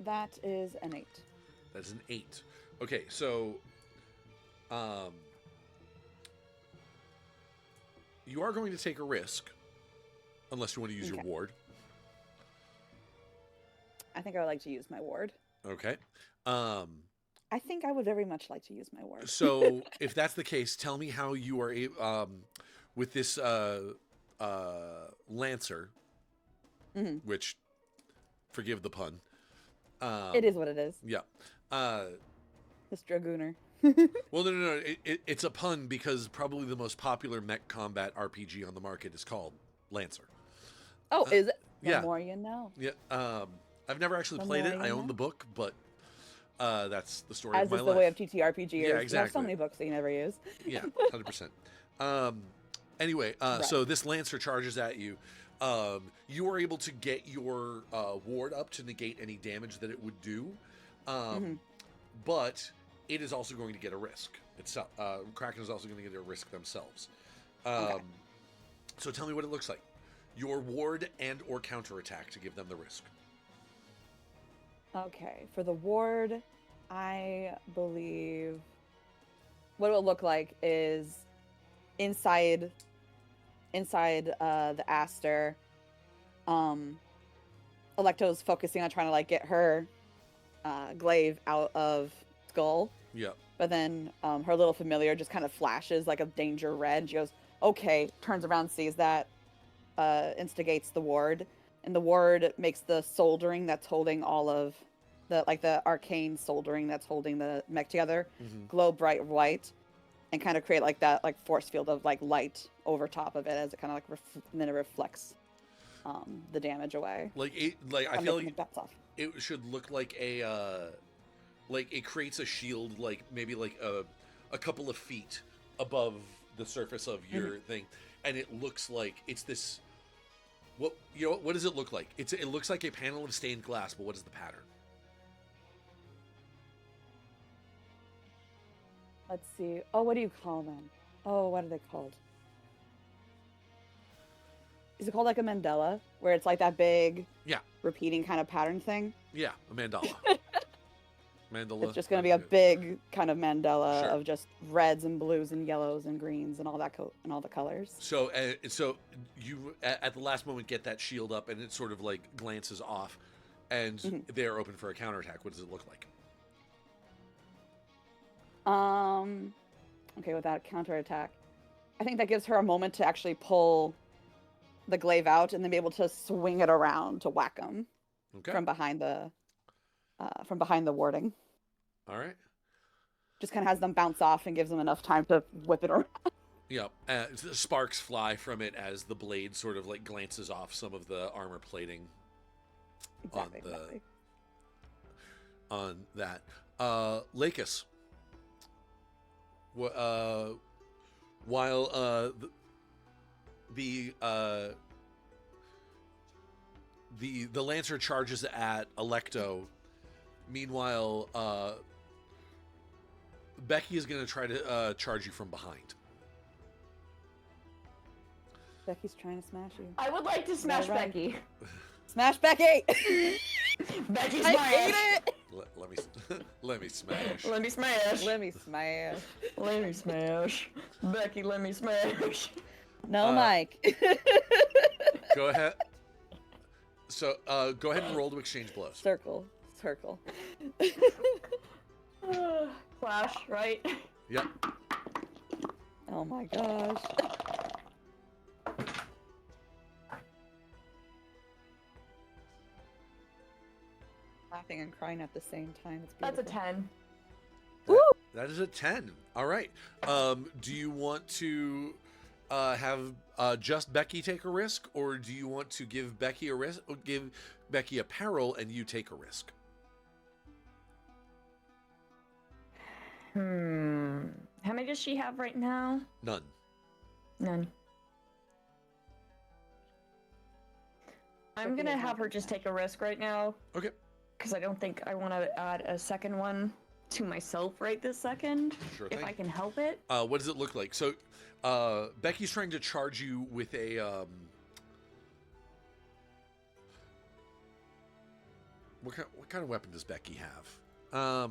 Speaker 3: That is an 8.
Speaker 4: That's an 8. Okay, so you are going to take a risk, unless you want to use your ward.
Speaker 3: I think I would like to use my ward.
Speaker 4: Okay.
Speaker 3: I think I would very much like to use my ward.
Speaker 4: So, if that's the case, tell me how you are with this Lancer, which, forgive the pun.
Speaker 3: It is what it is.
Speaker 4: Yeah.
Speaker 3: This Dragooner.
Speaker 4: Well, no. It's a pun because probably the most popular mech combat RPG on the market is called Lancer.
Speaker 3: Oh, is it? The
Speaker 4: yeah.
Speaker 3: more you know.
Speaker 4: Yeah. I've never actually played it. I own the book, but That's the story
Speaker 3: As
Speaker 4: of my
Speaker 3: is
Speaker 4: life.
Speaker 3: the way of TTRPGers.
Speaker 4: Yeah,
Speaker 3: You have so
Speaker 4: exactly.
Speaker 3: many books that you never use.
Speaker 4: Yeah, 100%. Anyway,
Speaker 3: Right.
Speaker 4: so this Lancer charges at you. You are able to get your ward up to negate any damage that it would do, but it is also going to get a risk itself. Kraken is also going to get a risk themselves.
Speaker 3: Okay.
Speaker 4: So tell me what it looks like. Your ward and or counterattack to give them the risk.
Speaker 3: Okay, for the ward, I believe what it will look like is inside the Astir. Electo's focusing on trying to like get her glaive out of Skull,
Speaker 4: Yep.
Speaker 3: but then her little familiar just kind of flashes like a danger red. And she goes, "Okay," turns around, sees that, instigates the ward, and the ward makes the soldering that's holding all of the arcane soldering that's holding the mech together glow bright white, and kind of create like that like force field of like light over top of it as it kind of like and then it reflects the damage away.
Speaker 4: I
Speaker 3: I'm
Speaker 4: feel
Speaker 3: making
Speaker 4: like
Speaker 3: the bets off.
Speaker 4: it should look like a like it creates a shield like maybe like a couple of feet above the surface of your thing, and it looks like it's this. What does it look like? It looks like a panel of stained glass, but what is the pattern?
Speaker 3: Let's see. Oh, what do you call them? Oh, what are they called? Is it called like a mandala, where it's like that big, repeating kind of pattern thing?
Speaker 4: Yeah, a mandala. Mandala.
Speaker 3: It's just going to be a big kind of mandala
Speaker 4: Sure.
Speaker 3: of just reds and blues and yellows and greens and all that and all the colors.
Speaker 4: So you at the last moment get that shield up, and it sort of like glances off, and they're open for a counterattack. What does it look like?
Speaker 3: Okay, with that counterattack, I think that gives her a moment to actually pull the glaive out and then be able to swing it around to whack them from behind the warding.
Speaker 4: All right.
Speaker 3: Just kind of has them bounce off and gives them enough time to whip it around.
Speaker 4: Yep. Sparks fly from it as the blade sort of like glances off some of the armor plating
Speaker 3: Exactly.
Speaker 4: on that. Lakis. While the Lancer charges at Electo, meanwhile, Becky is going to try to charge you from behind.
Speaker 3: Becky's trying to smash you.
Speaker 5: I would like to smash
Speaker 3: run.
Speaker 5: Becky.
Speaker 3: Smash Becky!
Speaker 5: Becky's
Speaker 3: I
Speaker 5: smash.
Speaker 3: hate it!
Speaker 4: Let me smash.
Speaker 5: Let me smash.
Speaker 3: Let me smash.
Speaker 5: Let me smash. Becky, let me smash.
Speaker 3: No, Mike.
Speaker 4: Go ahead. So, go ahead and roll to exchange blows.
Speaker 3: Circle.
Speaker 5: Flash, right?
Speaker 3: Yep. Oh my gosh. Laughing and crying at the same time. It's
Speaker 5: That's a
Speaker 3: beautiful.
Speaker 5: 10.
Speaker 4: That is a 10. All right. Do you want to have just Becky take a risk, or do you want to give Becky a risk, or give Becky a peril and you take a risk?
Speaker 5: How many does she have right now?
Speaker 4: None.
Speaker 5: None. I'm gonna have her just take a risk right now.
Speaker 4: Okay.
Speaker 5: Because I don't think I want to add a second one to myself right this second.
Speaker 4: Sure
Speaker 5: if
Speaker 4: thing.
Speaker 5: I can help it.
Speaker 4: What does it look like? So, Becky's trying to charge you with a what kind of weapon does Becky have?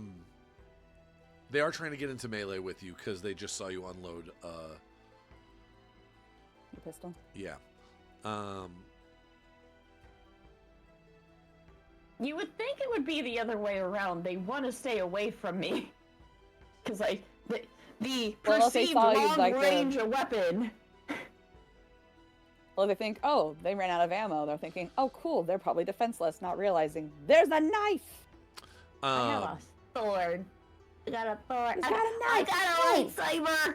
Speaker 4: They are trying to get into melee with you because they just saw you unload.
Speaker 3: Your pistol.
Speaker 4: Yeah.
Speaker 5: You would think it would be the other way around. They want to stay away from me. Because the
Speaker 3: Well, if they
Speaker 5: perceived
Speaker 3: saw you,
Speaker 5: long
Speaker 3: like,
Speaker 5: range weapon.
Speaker 3: Well, they think, oh, they ran out of ammo. They're thinking, oh, cool, they're probably defenseless, not realizing there's a knife.
Speaker 5: I have a sword. I got a sword.
Speaker 3: He's got a
Speaker 5: I
Speaker 3: knife.
Speaker 5: got a lightsaber.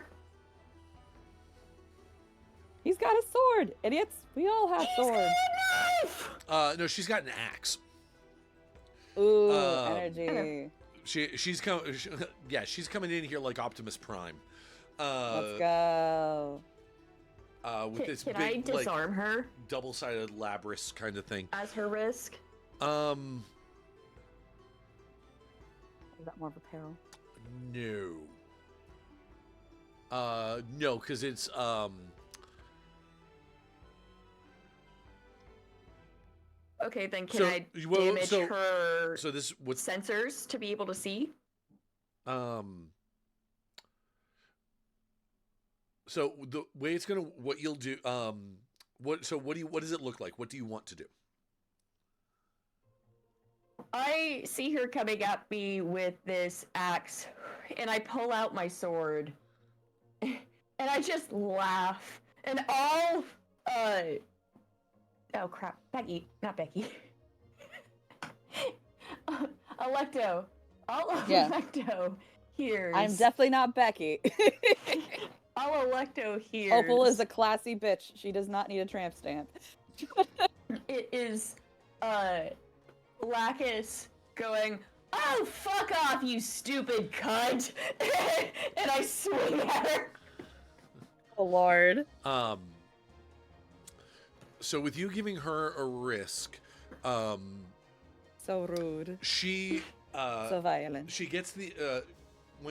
Speaker 3: He's got a sword, idiots. We all have
Speaker 5: He's
Speaker 3: swords.
Speaker 5: got a knife.
Speaker 4: No, she's got an axe.
Speaker 3: Ooh,
Speaker 4: Um,
Speaker 3: energy.
Speaker 4: She's coming. Yeah, she's coming in here like Optimus Prime.
Speaker 3: Let's go.
Speaker 4: With this
Speaker 5: Can
Speaker 4: big,
Speaker 5: I disarm her
Speaker 4: double-sided Labris kind of thing.
Speaker 5: as her risk?
Speaker 3: Is that more of a peril?
Speaker 4: No. No, because it's
Speaker 5: Okay, then can
Speaker 4: So-
Speaker 5: I
Speaker 4: well,
Speaker 5: damage
Speaker 4: so-
Speaker 5: her
Speaker 4: So this what's
Speaker 5: sensors to be able to see?
Speaker 4: So the way it's gonna what you'll do what does it look like? What do you want to do?
Speaker 5: I see her coming at me with this axe, and I pull out my sword, and I just laugh, and all, oh crap, Becky, not Becky. Electo. All
Speaker 3: Yeah.
Speaker 5: Electo hears.
Speaker 3: I'm definitely not Becky.
Speaker 5: All Electo hears.
Speaker 3: Opal is a classy bitch. She does not need a tramp stamp.
Speaker 5: It is, Lacus going, "Oh, fuck off, you stupid cunt!" and I swing at her.
Speaker 3: Oh lord.
Speaker 4: So with you giving her a risk,
Speaker 3: So rude.
Speaker 4: she
Speaker 3: So violent.
Speaker 4: she gets the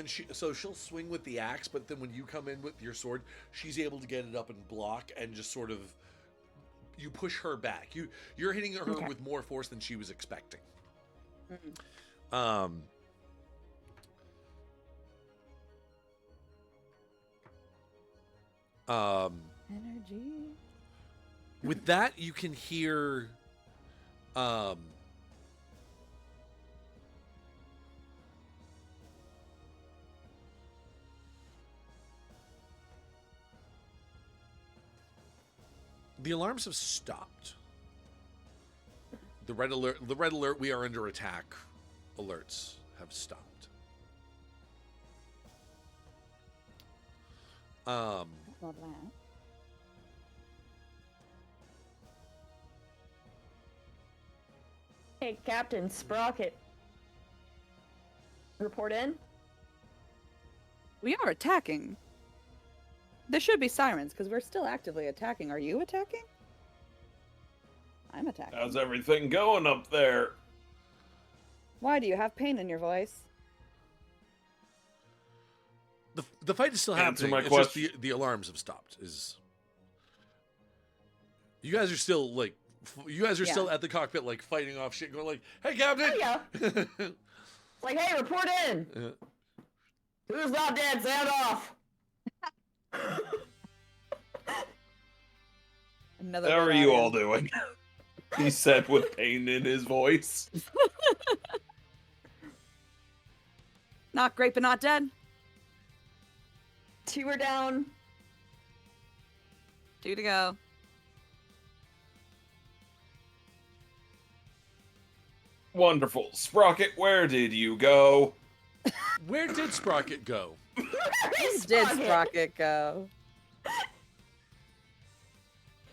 Speaker 4: she'll swing with the axe, but then when you come in with your sword, she's able to get it up and block and just sort of you push her back. You're hitting her
Speaker 5: Okay.
Speaker 4: with more force than she was expecting.
Speaker 3: Mm-mm. Energy.
Speaker 4: With that, you can hear the alarms have stopped. The red alert, we are under attack alerts have stopped.
Speaker 3: Not that.
Speaker 5: Hey, Captain Sprocket. Report in?
Speaker 3: We are attacking. There should be sirens because we're still actively attacking. Are you attacking? I'm attacking.
Speaker 1: How's everything going up there?
Speaker 3: Why do you have pain in your voice?
Speaker 4: The fight is still
Speaker 1: Answer
Speaker 4: happening.
Speaker 1: my
Speaker 4: It's just
Speaker 1: question.
Speaker 4: the alarms have stopped. You guys are still like still at the cockpit like fighting off shit, going like, "Hey, Captain!"
Speaker 5: Oh, yeah. Like, hey, report in! Who's not dead? Sound off!
Speaker 3: Another.
Speaker 1: How
Speaker 3: red
Speaker 1: are you
Speaker 3: iron.
Speaker 1: all doing? He said with pain in his voice.
Speaker 3: Not great, but not dead.
Speaker 5: 2 are down.
Speaker 3: 2 to go.
Speaker 1: Wonderful. Sprocket, where did you go?
Speaker 4: Where did Sprocket go?
Speaker 3: Where did Sprocket go?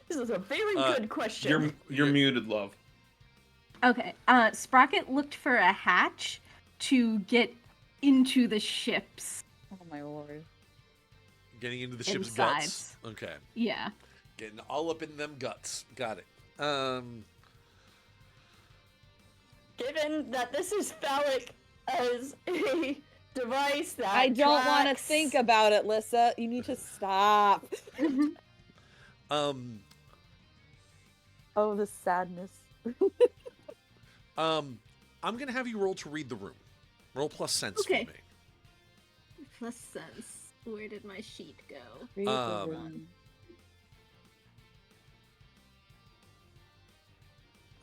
Speaker 5: This is a very good question.
Speaker 1: You're
Speaker 4: Yeah.
Speaker 1: muted, love.
Speaker 2: Okay. Sprocket looked for a hatch to get into the ships.
Speaker 3: Oh my lord.
Speaker 4: Getting into the ship's
Speaker 2: Inside.
Speaker 4: guts. Okay.
Speaker 2: Yeah.
Speaker 4: Getting all up in them guts. Got it.
Speaker 5: Given that this is phallic as a device that
Speaker 3: I don't want to
Speaker 5: tracks-
Speaker 3: think about it, Lissa. You need to stop. Oh, the sadness.
Speaker 4: I'm gonna have you roll to read the room. Roll plus sense
Speaker 2: Okay.
Speaker 4: for me.
Speaker 2: Plus sense. Where did my sheet go?
Speaker 3: Read the
Speaker 4: Um,
Speaker 3: room.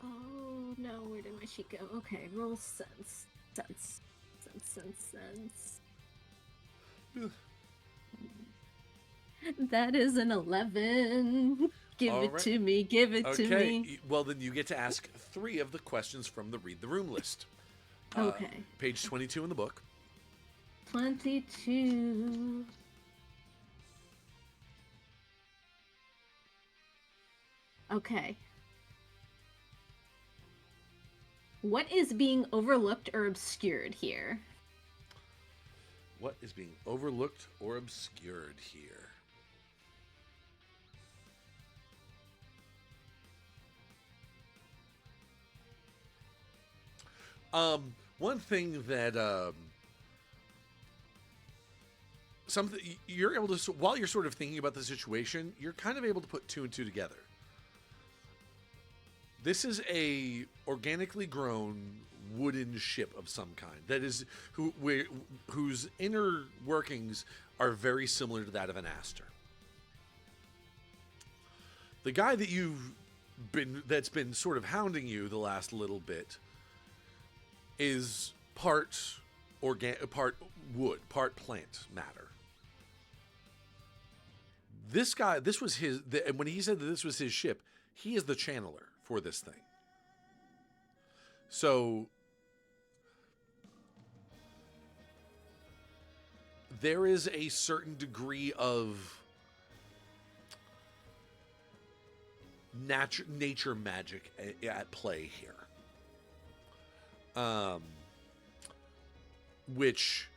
Speaker 2: Oh no, where did my sheet go? Okay, roll sense. Sense. That is an 11. Give
Speaker 4: All
Speaker 2: it
Speaker 4: right.
Speaker 2: to me, give it to
Speaker 4: Okay.
Speaker 2: me.
Speaker 4: Well, then you get to ask 3 of the questions from the read the room list.
Speaker 2: Okay.
Speaker 4: Page 22 in the book.
Speaker 2: 22. Okay. What is being overlooked or obscured here?
Speaker 4: What is being overlooked or obscured here? One thing that something you're able to, while you're sort of thinking about the situation, you're kind of able to put 2 and 2 together. This is a organically grown wooden ship of some kind that is whose inner workings are very similar to that of an Astir. The guy that's been sort of hounding you the last little bit is part wood, part plant matter. This guy, this was his, and when he said that this was his ship, he is the channeler for this thing. So there is a certain degree of nature magic at play here. Which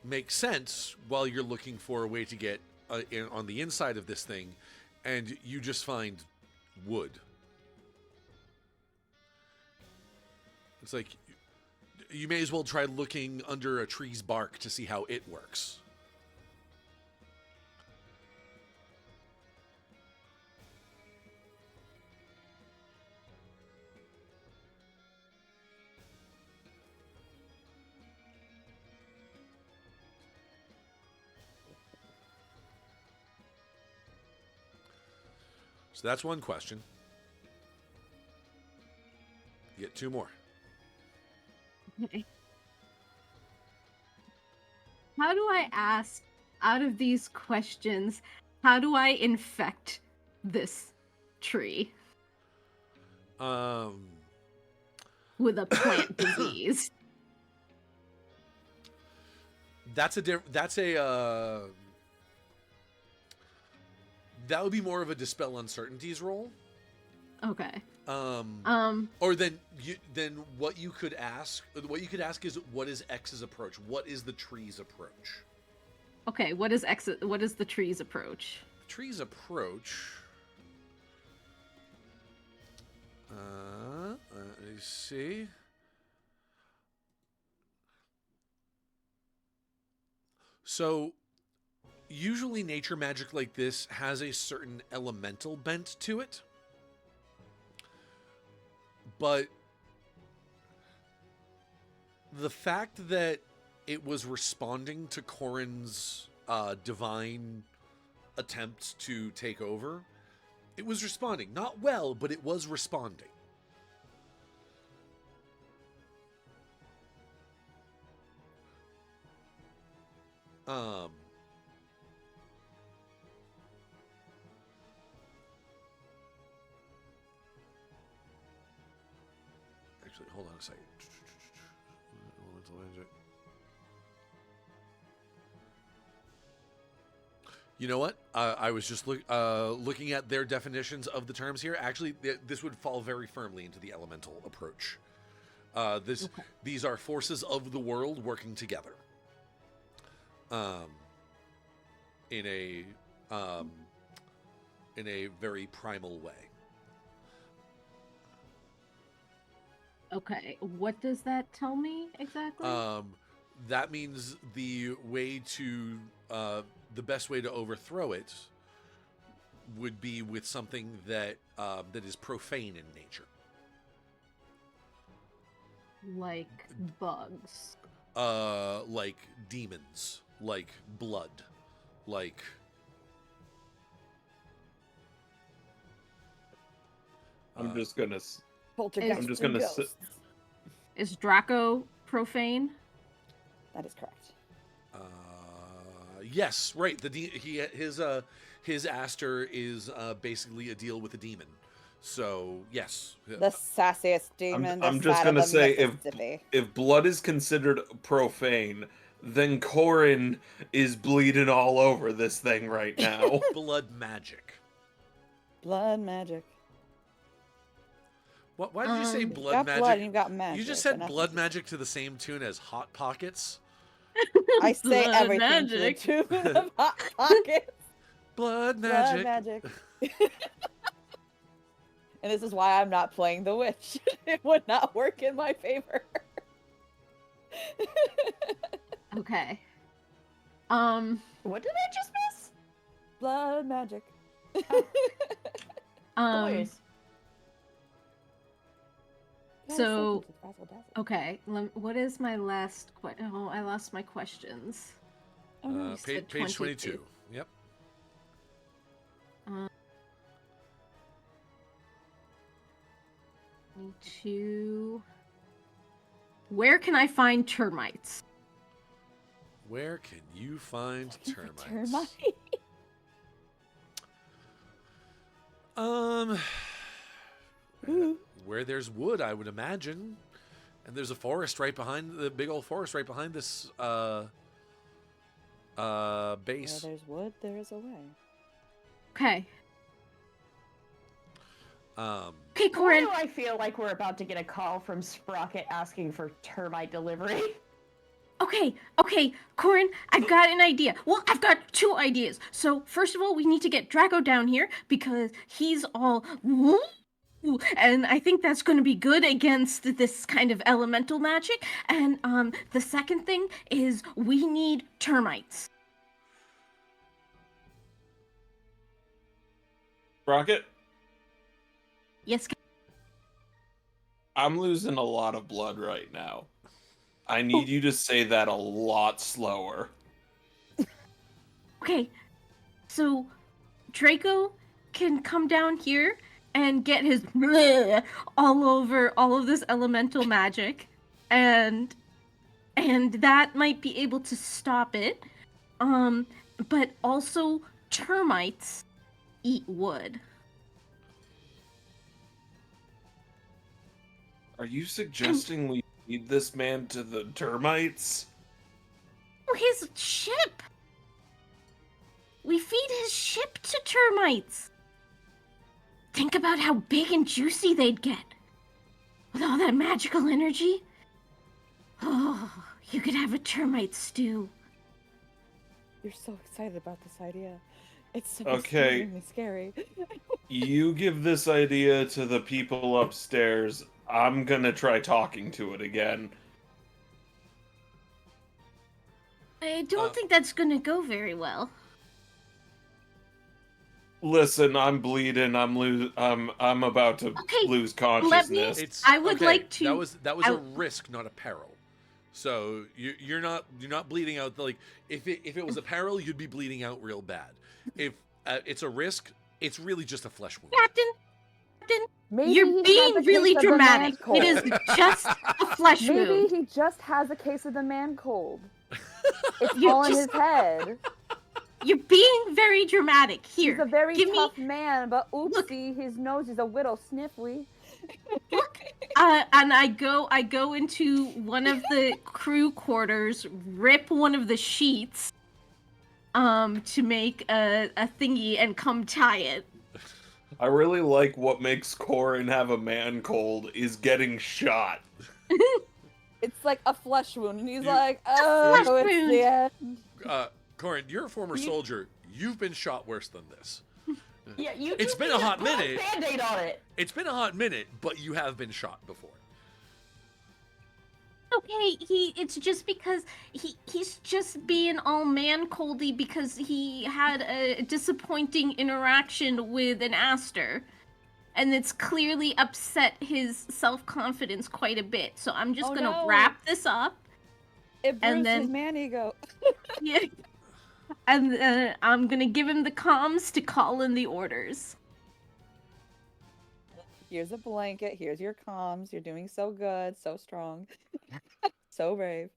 Speaker 4: makes sense while you're looking for a way to get on the inside of this thing, and you just find wood. It's like you may as well try looking under a tree's bark to see how it works. So that's one question. You get 2 more.
Speaker 2: Okay. How do I ask, out of these questions, how do I infect this tree with a plant disease?
Speaker 4: That would be more of a dispel uncertainties roll.
Speaker 2: Okay.
Speaker 4: Or then what you could ask is, what is X's approach? What is the tree's approach?
Speaker 2: Okay, what is the tree's approach?
Speaker 4: The tree's approach. Let me see. So usually nature magic like this has a certain elemental bent to it. But the fact that it was responding to Cohran's divine attempts to take over, it was responding. Not well, but it was responding. Actually, hold on a second. You know what? I was just looking at their definitions of the terms here. Actually, this would fall very firmly into the elemental approach. These are forces of the world working together. In a very primal way.
Speaker 2: Okay, what does that tell me exactly?
Speaker 4: That means the best way to overthrow it would be with something that is profane in nature.
Speaker 2: Like bugs.
Speaker 4: Like demons, like blood, like
Speaker 1: I'm just gonna
Speaker 2: Is Draco profane?
Speaker 3: That is correct.
Speaker 4: Yes, right. His Astir is basically a deal with a demon. So yes,
Speaker 3: The sassiest demon.
Speaker 1: I'm just gonna say, if blood is considered profane, then Cohran is bleeding all over this thing right now.
Speaker 4: Blood magic.
Speaker 3: Blood magic.
Speaker 4: What? Why did you say blood
Speaker 3: got
Speaker 4: magic?
Speaker 3: Blood, you got magic.
Speaker 4: You just said blood magic to the same tune as Hot Pockets.
Speaker 3: I say
Speaker 2: Blood
Speaker 3: everything
Speaker 2: magic.
Speaker 3: to the tune of Hot Pockets.
Speaker 4: Blood
Speaker 3: Blood
Speaker 4: magic.
Speaker 3: magic. And this is why I'm not playing the witch. It would not work in my favor.
Speaker 2: Okay.
Speaker 5: What did I just miss?
Speaker 3: Blood magic.
Speaker 5: Boys.
Speaker 2: So, okay. What is my last question? Oh, I lost my questions. Oh, no, you said
Speaker 4: Page 22. Yep.
Speaker 2: Where can I find termites?
Speaker 4: Where can you find termites?
Speaker 3: Termite?
Speaker 4: Where there's wood, I would imagine. And there's a forest right behind the big old forest right behind this base.
Speaker 3: Where there's wood, there is a way.
Speaker 2: Okay. Okay,
Speaker 5: Why
Speaker 2: Cohran.
Speaker 5: do I feel like we're about to get a call from Sprocket asking for termite delivery?
Speaker 2: Okay, Cohran, I've got an idea. Well, I've got two ideas. So, first of all, we need to get Draco down here because he's all woo, and I think that's going to be good against this kind of elemental magic. And the second thing is we need termites.
Speaker 1: Rocket,
Speaker 2: Yes.
Speaker 1: I'm losing a lot of blood right now. I need you to say that a lot slower.
Speaker 2: Okay, so Draco can come down here and get his bleh all over all of this elemental magic, and that might be able to stop it. But also termites eat wood.
Speaker 1: Are you suggesting we feed this man to the termites?
Speaker 2: His ship. We feed his ship to termites. Think about how big and juicy they'd get. With all that magical energy. Oh, you could have a termite stew.
Speaker 3: You're so excited about this idea. It's so
Speaker 1: Okay.
Speaker 3: extremely scary.
Speaker 1: You give this idea to the people upstairs. I'm gonna try talking to it again.
Speaker 2: I don't think that's gonna go very well.
Speaker 1: Listen, I'm bleeding. I'm about to
Speaker 2: Okay,
Speaker 1: lose
Speaker 2: let me-
Speaker 1: consciousness.
Speaker 2: I would like to-
Speaker 4: That was a risk, not a peril. So you're not bleeding out. Like if it was a peril, you'd be bleeding out real bad. If it's a risk, it's really just a flesh wound.
Speaker 2: Captain,
Speaker 7: Maybe
Speaker 2: you're
Speaker 7: he
Speaker 2: being
Speaker 7: has a
Speaker 2: really
Speaker 7: case of the man
Speaker 2: dramatic.
Speaker 7: cold.
Speaker 2: It is just a flesh
Speaker 7: Maybe
Speaker 2: wound.
Speaker 7: he just has a case of the man cold. It's
Speaker 2: You
Speaker 7: all in
Speaker 2: just-
Speaker 7: his head.
Speaker 2: You're being very dramatic. Here,
Speaker 7: He's a very
Speaker 2: give
Speaker 7: tough
Speaker 2: me.
Speaker 7: man, but oopsie, his nose is a little sniffly.
Speaker 2: And I go into one of the crew quarters, rip one of the sheets, to make a thingy and come tie it.
Speaker 1: I really like what makes Cohran have a man cold is getting shot.
Speaker 3: It's like a flesh wound, and he's
Speaker 4: You-
Speaker 3: like,
Speaker 2: flesh
Speaker 3: oh, it's
Speaker 2: wound.
Speaker 3: the end.
Speaker 4: Corin, you're a former soldier. You've been shot worse than this.
Speaker 5: Yeah, you.
Speaker 4: It's
Speaker 5: just
Speaker 4: been
Speaker 5: need
Speaker 4: a
Speaker 5: to
Speaker 4: hot
Speaker 5: put
Speaker 4: minute.
Speaker 5: Band-Aid on it.
Speaker 4: It's been a hot minute, but you have been shot before.
Speaker 2: Okay, it's just because he's just being all man coldy because he had a disappointing interaction with an Astir. And it's clearly upset his self-confidence quite a bit. So I'm just
Speaker 3: Oh,
Speaker 2: gonna
Speaker 3: no.
Speaker 2: wrap this up.
Speaker 3: It
Speaker 2: And
Speaker 3: bruised his
Speaker 2: then-
Speaker 3: man ego.
Speaker 2: Yeah. And I'm gonna give him the comms to call in the orders.
Speaker 3: Here's a blanket. Here's your comms. You're doing so good, so strong, so brave.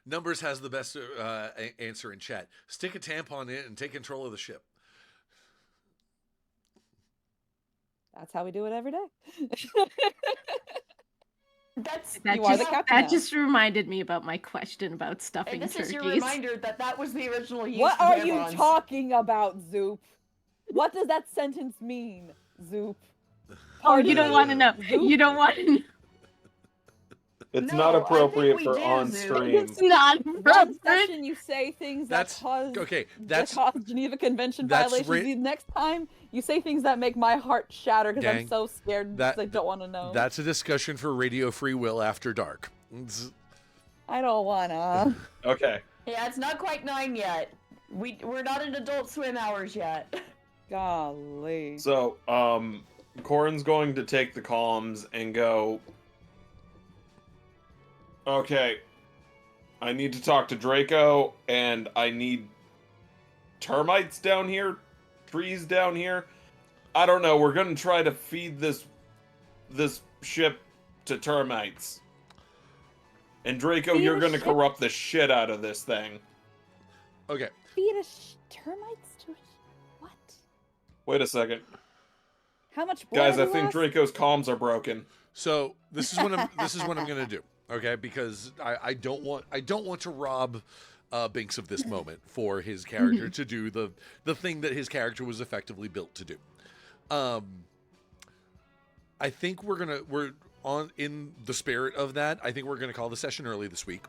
Speaker 4: Numbers has the best answer in chat. Stick a tampon in and take control of the ship.
Speaker 3: That's how we do it every day.
Speaker 5: That's
Speaker 2: That
Speaker 3: You are the
Speaker 2: just,
Speaker 3: captain
Speaker 2: that
Speaker 3: now.
Speaker 2: just reminded me about my question about stuffing
Speaker 5: and this is your
Speaker 2: turkeys.
Speaker 5: reminder that was the original use.
Speaker 3: What
Speaker 5: of
Speaker 3: are you
Speaker 5: tampons.
Speaker 3: talking about, Zoop? What does that sentence mean, Zoop?
Speaker 2: Oh, you don't want to know.
Speaker 3: Zoop?
Speaker 2: You don't want to know.
Speaker 1: It's
Speaker 5: No,
Speaker 1: not
Speaker 5: I think
Speaker 1: appropriate
Speaker 5: we
Speaker 1: for
Speaker 5: do,
Speaker 1: on
Speaker 5: Zoo.
Speaker 1: stream.
Speaker 2: It's not
Speaker 3: One
Speaker 2: appropriate.
Speaker 3: session you say things that
Speaker 4: That's-
Speaker 3: cause
Speaker 4: okay,
Speaker 3: that
Speaker 4: that's-
Speaker 3: cause Geneva Convention
Speaker 4: that's
Speaker 3: violations. The next time you say things that make my heart shatter because I'm
Speaker 4: Gang,
Speaker 3: so scared
Speaker 4: that-
Speaker 3: because I don't want to know.
Speaker 4: That's a discussion for Radio Free Will after dark.
Speaker 3: I don't wanna.
Speaker 1: Okay.
Speaker 5: Yeah, it's not quite 9 yet. We're not in Adult Swim hours yet.
Speaker 3: Golly.
Speaker 1: So, Cohran's going to take the comms and go, okay, I need to talk to Draco, and I need termites down here, trees down here. I don't know, we're gonna try to feed this ship to termites. And Draco,
Speaker 3: Feed
Speaker 1: you're
Speaker 3: a
Speaker 1: gonna
Speaker 3: ship?
Speaker 1: corrupt the shit out of this thing.
Speaker 4: Okay.
Speaker 3: Feed a termites to what?
Speaker 1: Wait a second.
Speaker 3: How much blood
Speaker 1: Guys, I
Speaker 3: have you
Speaker 1: think
Speaker 3: lost?
Speaker 1: Draco's comms are broken.
Speaker 4: So this is what I'm gonna do. Okay, because I don't want to rob Binks of this moment for his character to do the thing that his character was effectively built to do. I think we're on in the spirit of that. I think we're gonna call the session early this week,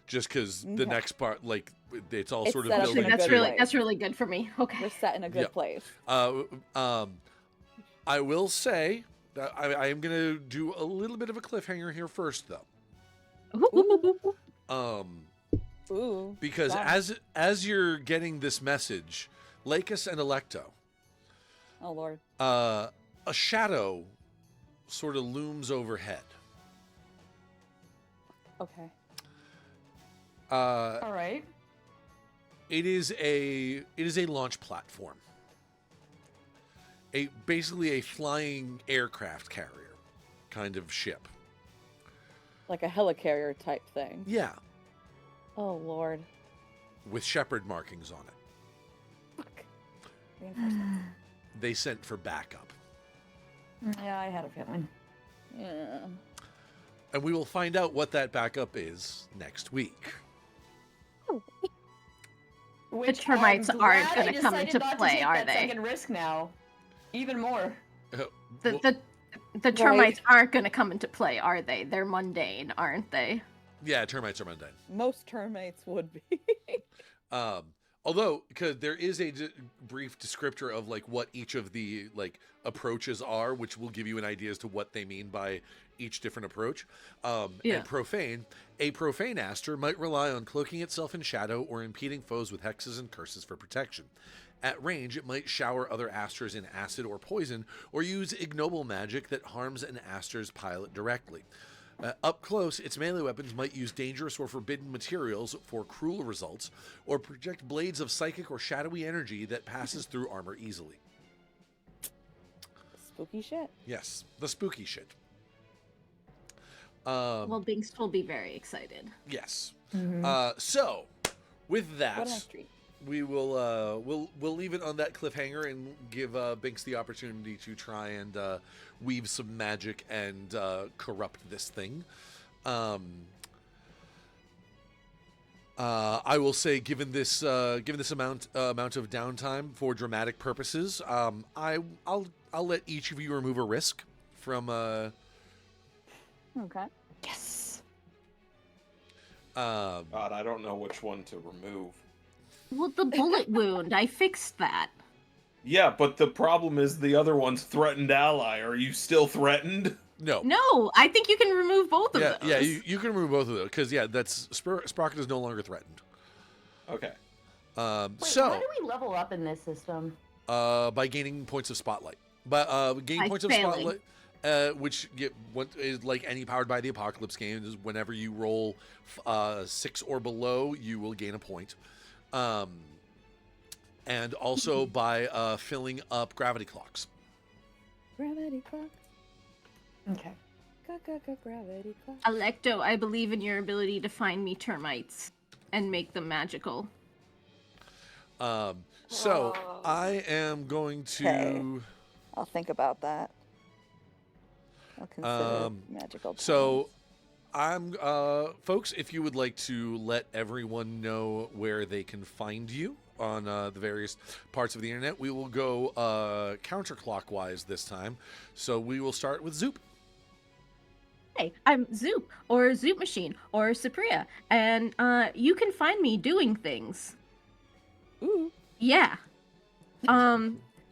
Speaker 4: just because the
Speaker 3: Okay.
Speaker 4: next part, like, it's all
Speaker 3: It's
Speaker 4: sort of
Speaker 3: set up
Speaker 4: building.
Speaker 3: in a
Speaker 2: That's
Speaker 3: good
Speaker 2: really
Speaker 3: way.
Speaker 2: that's really good for me. Okay.
Speaker 3: We're set in a good
Speaker 4: Yeah.
Speaker 3: place.
Speaker 4: I will say that I am gonna do a little bit of a cliffhanger here first, though.
Speaker 3: Ooh.
Speaker 4: Because
Speaker 3: Wow.
Speaker 4: as you're getting this message, Lakis and Electo,
Speaker 3: Oh Lord.
Speaker 4: a shadow sort of looms overhead.
Speaker 3: Okay.
Speaker 5: All right.
Speaker 4: It is a launch platform. Basically a flying aircraft carrier kind of ship.
Speaker 3: Like a helicarrier type thing.
Speaker 4: Yeah,
Speaker 3: Oh Lord.
Speaker 4: with shepherd markings on it.
Speaker 3: Fuck. Reinforcements.
Speaker 4: They sent for backup.
Speaker 5: Yeah, I had a feeling.
Speaker 3: Yeah.
Speaker 4: And we will find out what that backup is next week.
Speaker 5: Which
Speaker 2: termites
Speaker 5: I'm
Speaker 2: aren't
Speaker 5: glad I
Speaker 2: gonna come
Speaker 5: decided
Speaker 2: into
Speaker 5: not to
Speaker 2: play,
Speaker 5: take
Speaker 2: are
Speaker 5: that
Speaker 2: they?
Speaker 5: Second risk now, even more.
Speaker 2: The termites aren't going to come into play, are they? They're mundane, aren't they?
Speaker 4: Yeah, termites are mundane.
Speaker 3: Most termites would be.
Speaker 4: Although, because there is a brief descriptor of like what each of the like approaches are, which will give you an idea as to what they mean by each different approach.
Speaker 2: Yeah.
Speaker 4: And profane, a profane Astir might rely on cloaking itself in shadow or impeding foes with hexes and curses for protection. At range, it might shower other Astirs in acid or poison, or use ignoble magic that harms an Astir's pilot directly. Up close, its melee weapons might use dangerous or forbidden materials for cruel results, or project blades of psychic or shadowy energy that passes through armor easily.
Speaker 3: Spooky shit.
Speaker 4: Yes, the spooky shit.
Speaker 2: Well, Binks will be very excited.
Speaker 4: Yes. So, with
Speaker 3: What
Speaker 4: that,
Speaker 3: a nice treat.
Speaker 4: we will we'll leave it on that cliffhanger and give Binks the opportunity to try and weave some magic and corrupt this thing. I will say, given this amount of downtime for dramatic purposes, I'll let each of you remove a risk from.
Speaker 3: Okay.
Speaker 5: Yes.
Speaker 1: God, I don't know which one to remove.
Speaker 2: Well, the bullet wound, I fixed that.
Speaker 1: Yeah, but the problem is the other one's threatened ally. Are you still threatened?
Speaker 4: No.
Speaker 2: No, I think you can remove both of
Speaker 4: Yeah,
Speaker 2: those.
Speaker 4: yeah, you can remove both of those because that's Sprocket is no longer threatened.
Speaker 1: Okay.
Speaker 5: Wait,
Speaker 4: So
Speaker 5: how do we level up in this system?
Speaker 4: by gaining points of spotlight, but gaining
Speaker 2: By
Speaker 4: points
Speaker 2: failing.
Speaker 4: of spotlight, which what is like any Powered by the Apocalypse game, is whenever you roll 6 or below, you will gain a point. And also by filling up gravity clocks.
Speaker 3: Gravity clocks.
Speaker 5: Okay.
Speaker 3: Gravity clocks.
Speaker 2: Electo, I believe in your ability to find me termites and make them magical.
Speaker 4: So I am going to.
Speaker 3: Okay. I'll think about that. I'll consider magical.
Speaker 4: So I'm folks, if you would like to let everyone know where they can find you on the various parts of the internet, we will go counterclockwise this time. So we will start with Zoop.
Speaker 2: Hey, I'm Zoop, or Zoop Machine, or Cypria, and you can find me doing things.
Speaker 3: Ooh.
Speaker 2: Yeah.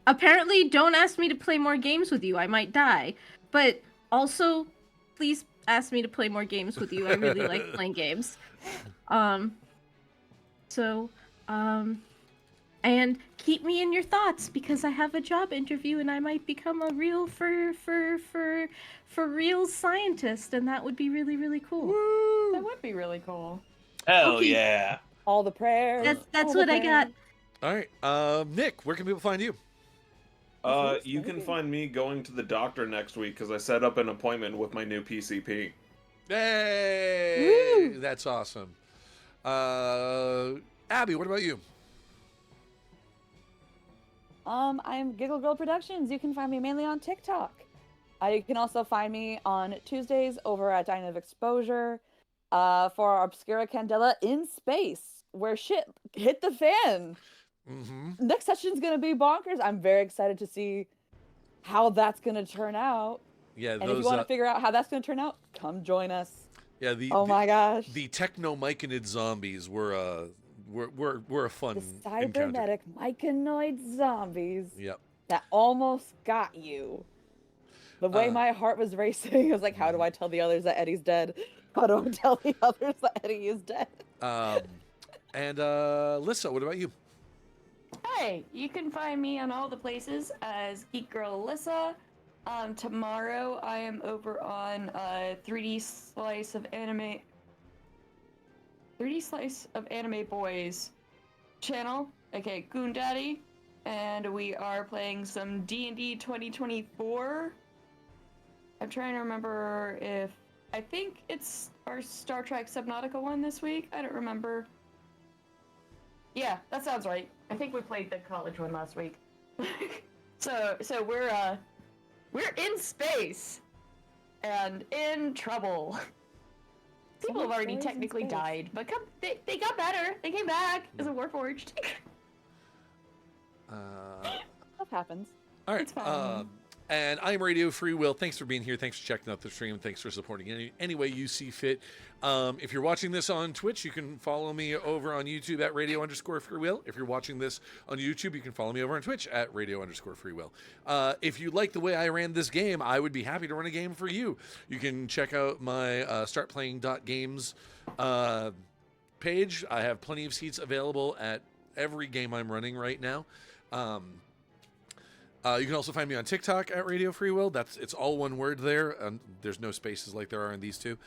Speaker 2: Apparently don't ask me to play more games with you, I might die. But also, please ask me to play more games with you, I really like playing games. So, and keep me in your thoughts because I have a job interview and I might become a real for real scientist, and that would be really, really cool.
Speaker 5: That would be really cool.
Speaker 1: Hell
Speaker 2: Okay.
Speaker 1: yeah.
Speaker 3: All the prayers.
Speaker 2: That's
Speaker 3: all the
Speaker 2: what I got.
Speaker 3: prayers.
Speaker 4: All right, Nick, where can people find you?
Speaker 1: You can find me going to the doctor next week because I set up an appointment with my new PCP.
Speaker 4: Hey, that's awesome. Abby, what about you?
Speaker 3: I'm Giggle Girl Productions. You can find me mainly on TikTok. You can also find me on Tuesdays over at Dine of Exposure for our Obscura Candela in Space, where shit hit the fan.
Speaker 4: Mm-hmm.
Speaker 3: Next session's gonna be bonkers. I'm very excited to see how that's gonna turn out.
Speaker 4: Yeah,
Speaker 3: And if you want to figure out how that's gonna turn out, come join us.
Speaker 4: Yeah,
Speaker 3: my gosh,
Speaker 4: the techno-myconid zombies were a fun
Speaker 3: the
Speaker 4: encounter.
Speaker 3: cybernetic myconoid zombies.
Speaker 4: Yep.
Speaker 3: That almost got you. The way my heart was racing, I was like, how do I tell the others that Eddie's dead? How do I tell the others that Eddie is dead?
Speaker 4: And Lissa, what about you?
Speaker 5: Hey, you can find me on all the places as Geek Girl Alyssa. Tomorrow I am over on 3D Slice of Anime Boys channel, okay, Goon Daddy, and we are playing some D&D 2024. I'm trying to remember if I think it's our Star Trek Subnautica one this week. I don't remember. Yeah, that sounds right. I think we played the college one last week. So we're in space and in trouble. People have already technically died, but they got better. They came back as a Warforged.
Speaker 3: That happens.
Speaker 4: All right.
Speaker 5: It's fine.
Speaker 4: And I'm Radio Free Will. Thanks for being here. Thanks for checking out the stream. Thanks for supporting any way you see fit. If you're watching this on Twitch, you can follow me over on YouTube at Radio_Free Will. If you're watching this on YouTube, you can follow me over on Twitch at Radio_Free Will. If you like the way I ran this game, I would be happy to run a game for you. You can check out my startplaying.games page. I have plenty of seats available at every game I'm running right now. You can also find me on TikTok at Radio Free Will. It's all one word there. There's no spaces like there are in these two.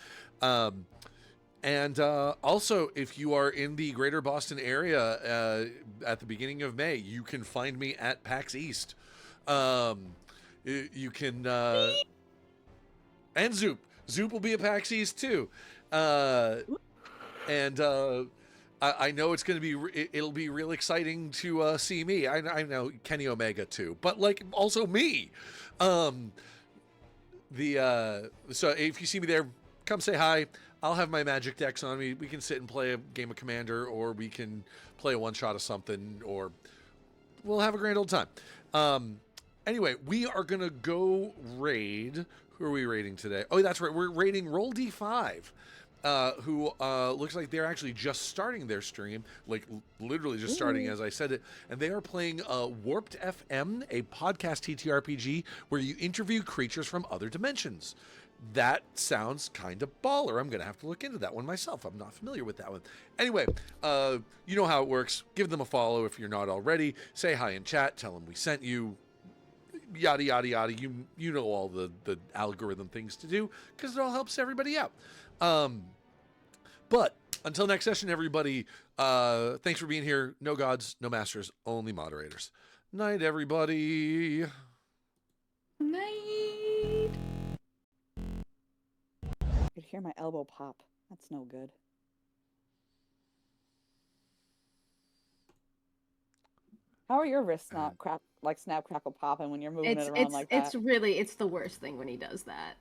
Speaker 4: And also, if you are in the greater Boston area at the beginning of May, you can find me at PAX East. You can... and Zoop. Zoop will be at PAX East, too. I know it's going to be, it'll be real exciting to see me. I know Kenny Omega too, but like also me. So if you see me there, come say hi. I'll have my magic decks on me. We can sit and play a game of Commander, or we can play a one shot of something, or we'll have a grand old time. Anyway, we are going to go raid. Who are we raiding today? Oh, that's right. We're raiding Roll D5. Who looks like they're actually just starting their stream, like literally just starting as I said it, and they are playing Warped FM, a podcast TTRPG where you interview creatures from other dimensions. That sounds kind of baller. I'm going to have to look into that one myself. I'm not familiar with that one. Anyway, you know how it works. Give them a follow if you're not already. Say hi in chat. Tell them we sent you. Yada, yada, yada. You know all the algorithm things to do because it all helps everybody out. But until next session, everybody, thanks for being here. No gods, no masters, only moderators. Night, everybody.
Speaker 5: Night.
Speaker 3: I could hear my elbow pop. That's no good. How are your wrists not snap, crackle, popping when you're moving it around like that?
Speaker 2: It's the worst thing when he does that.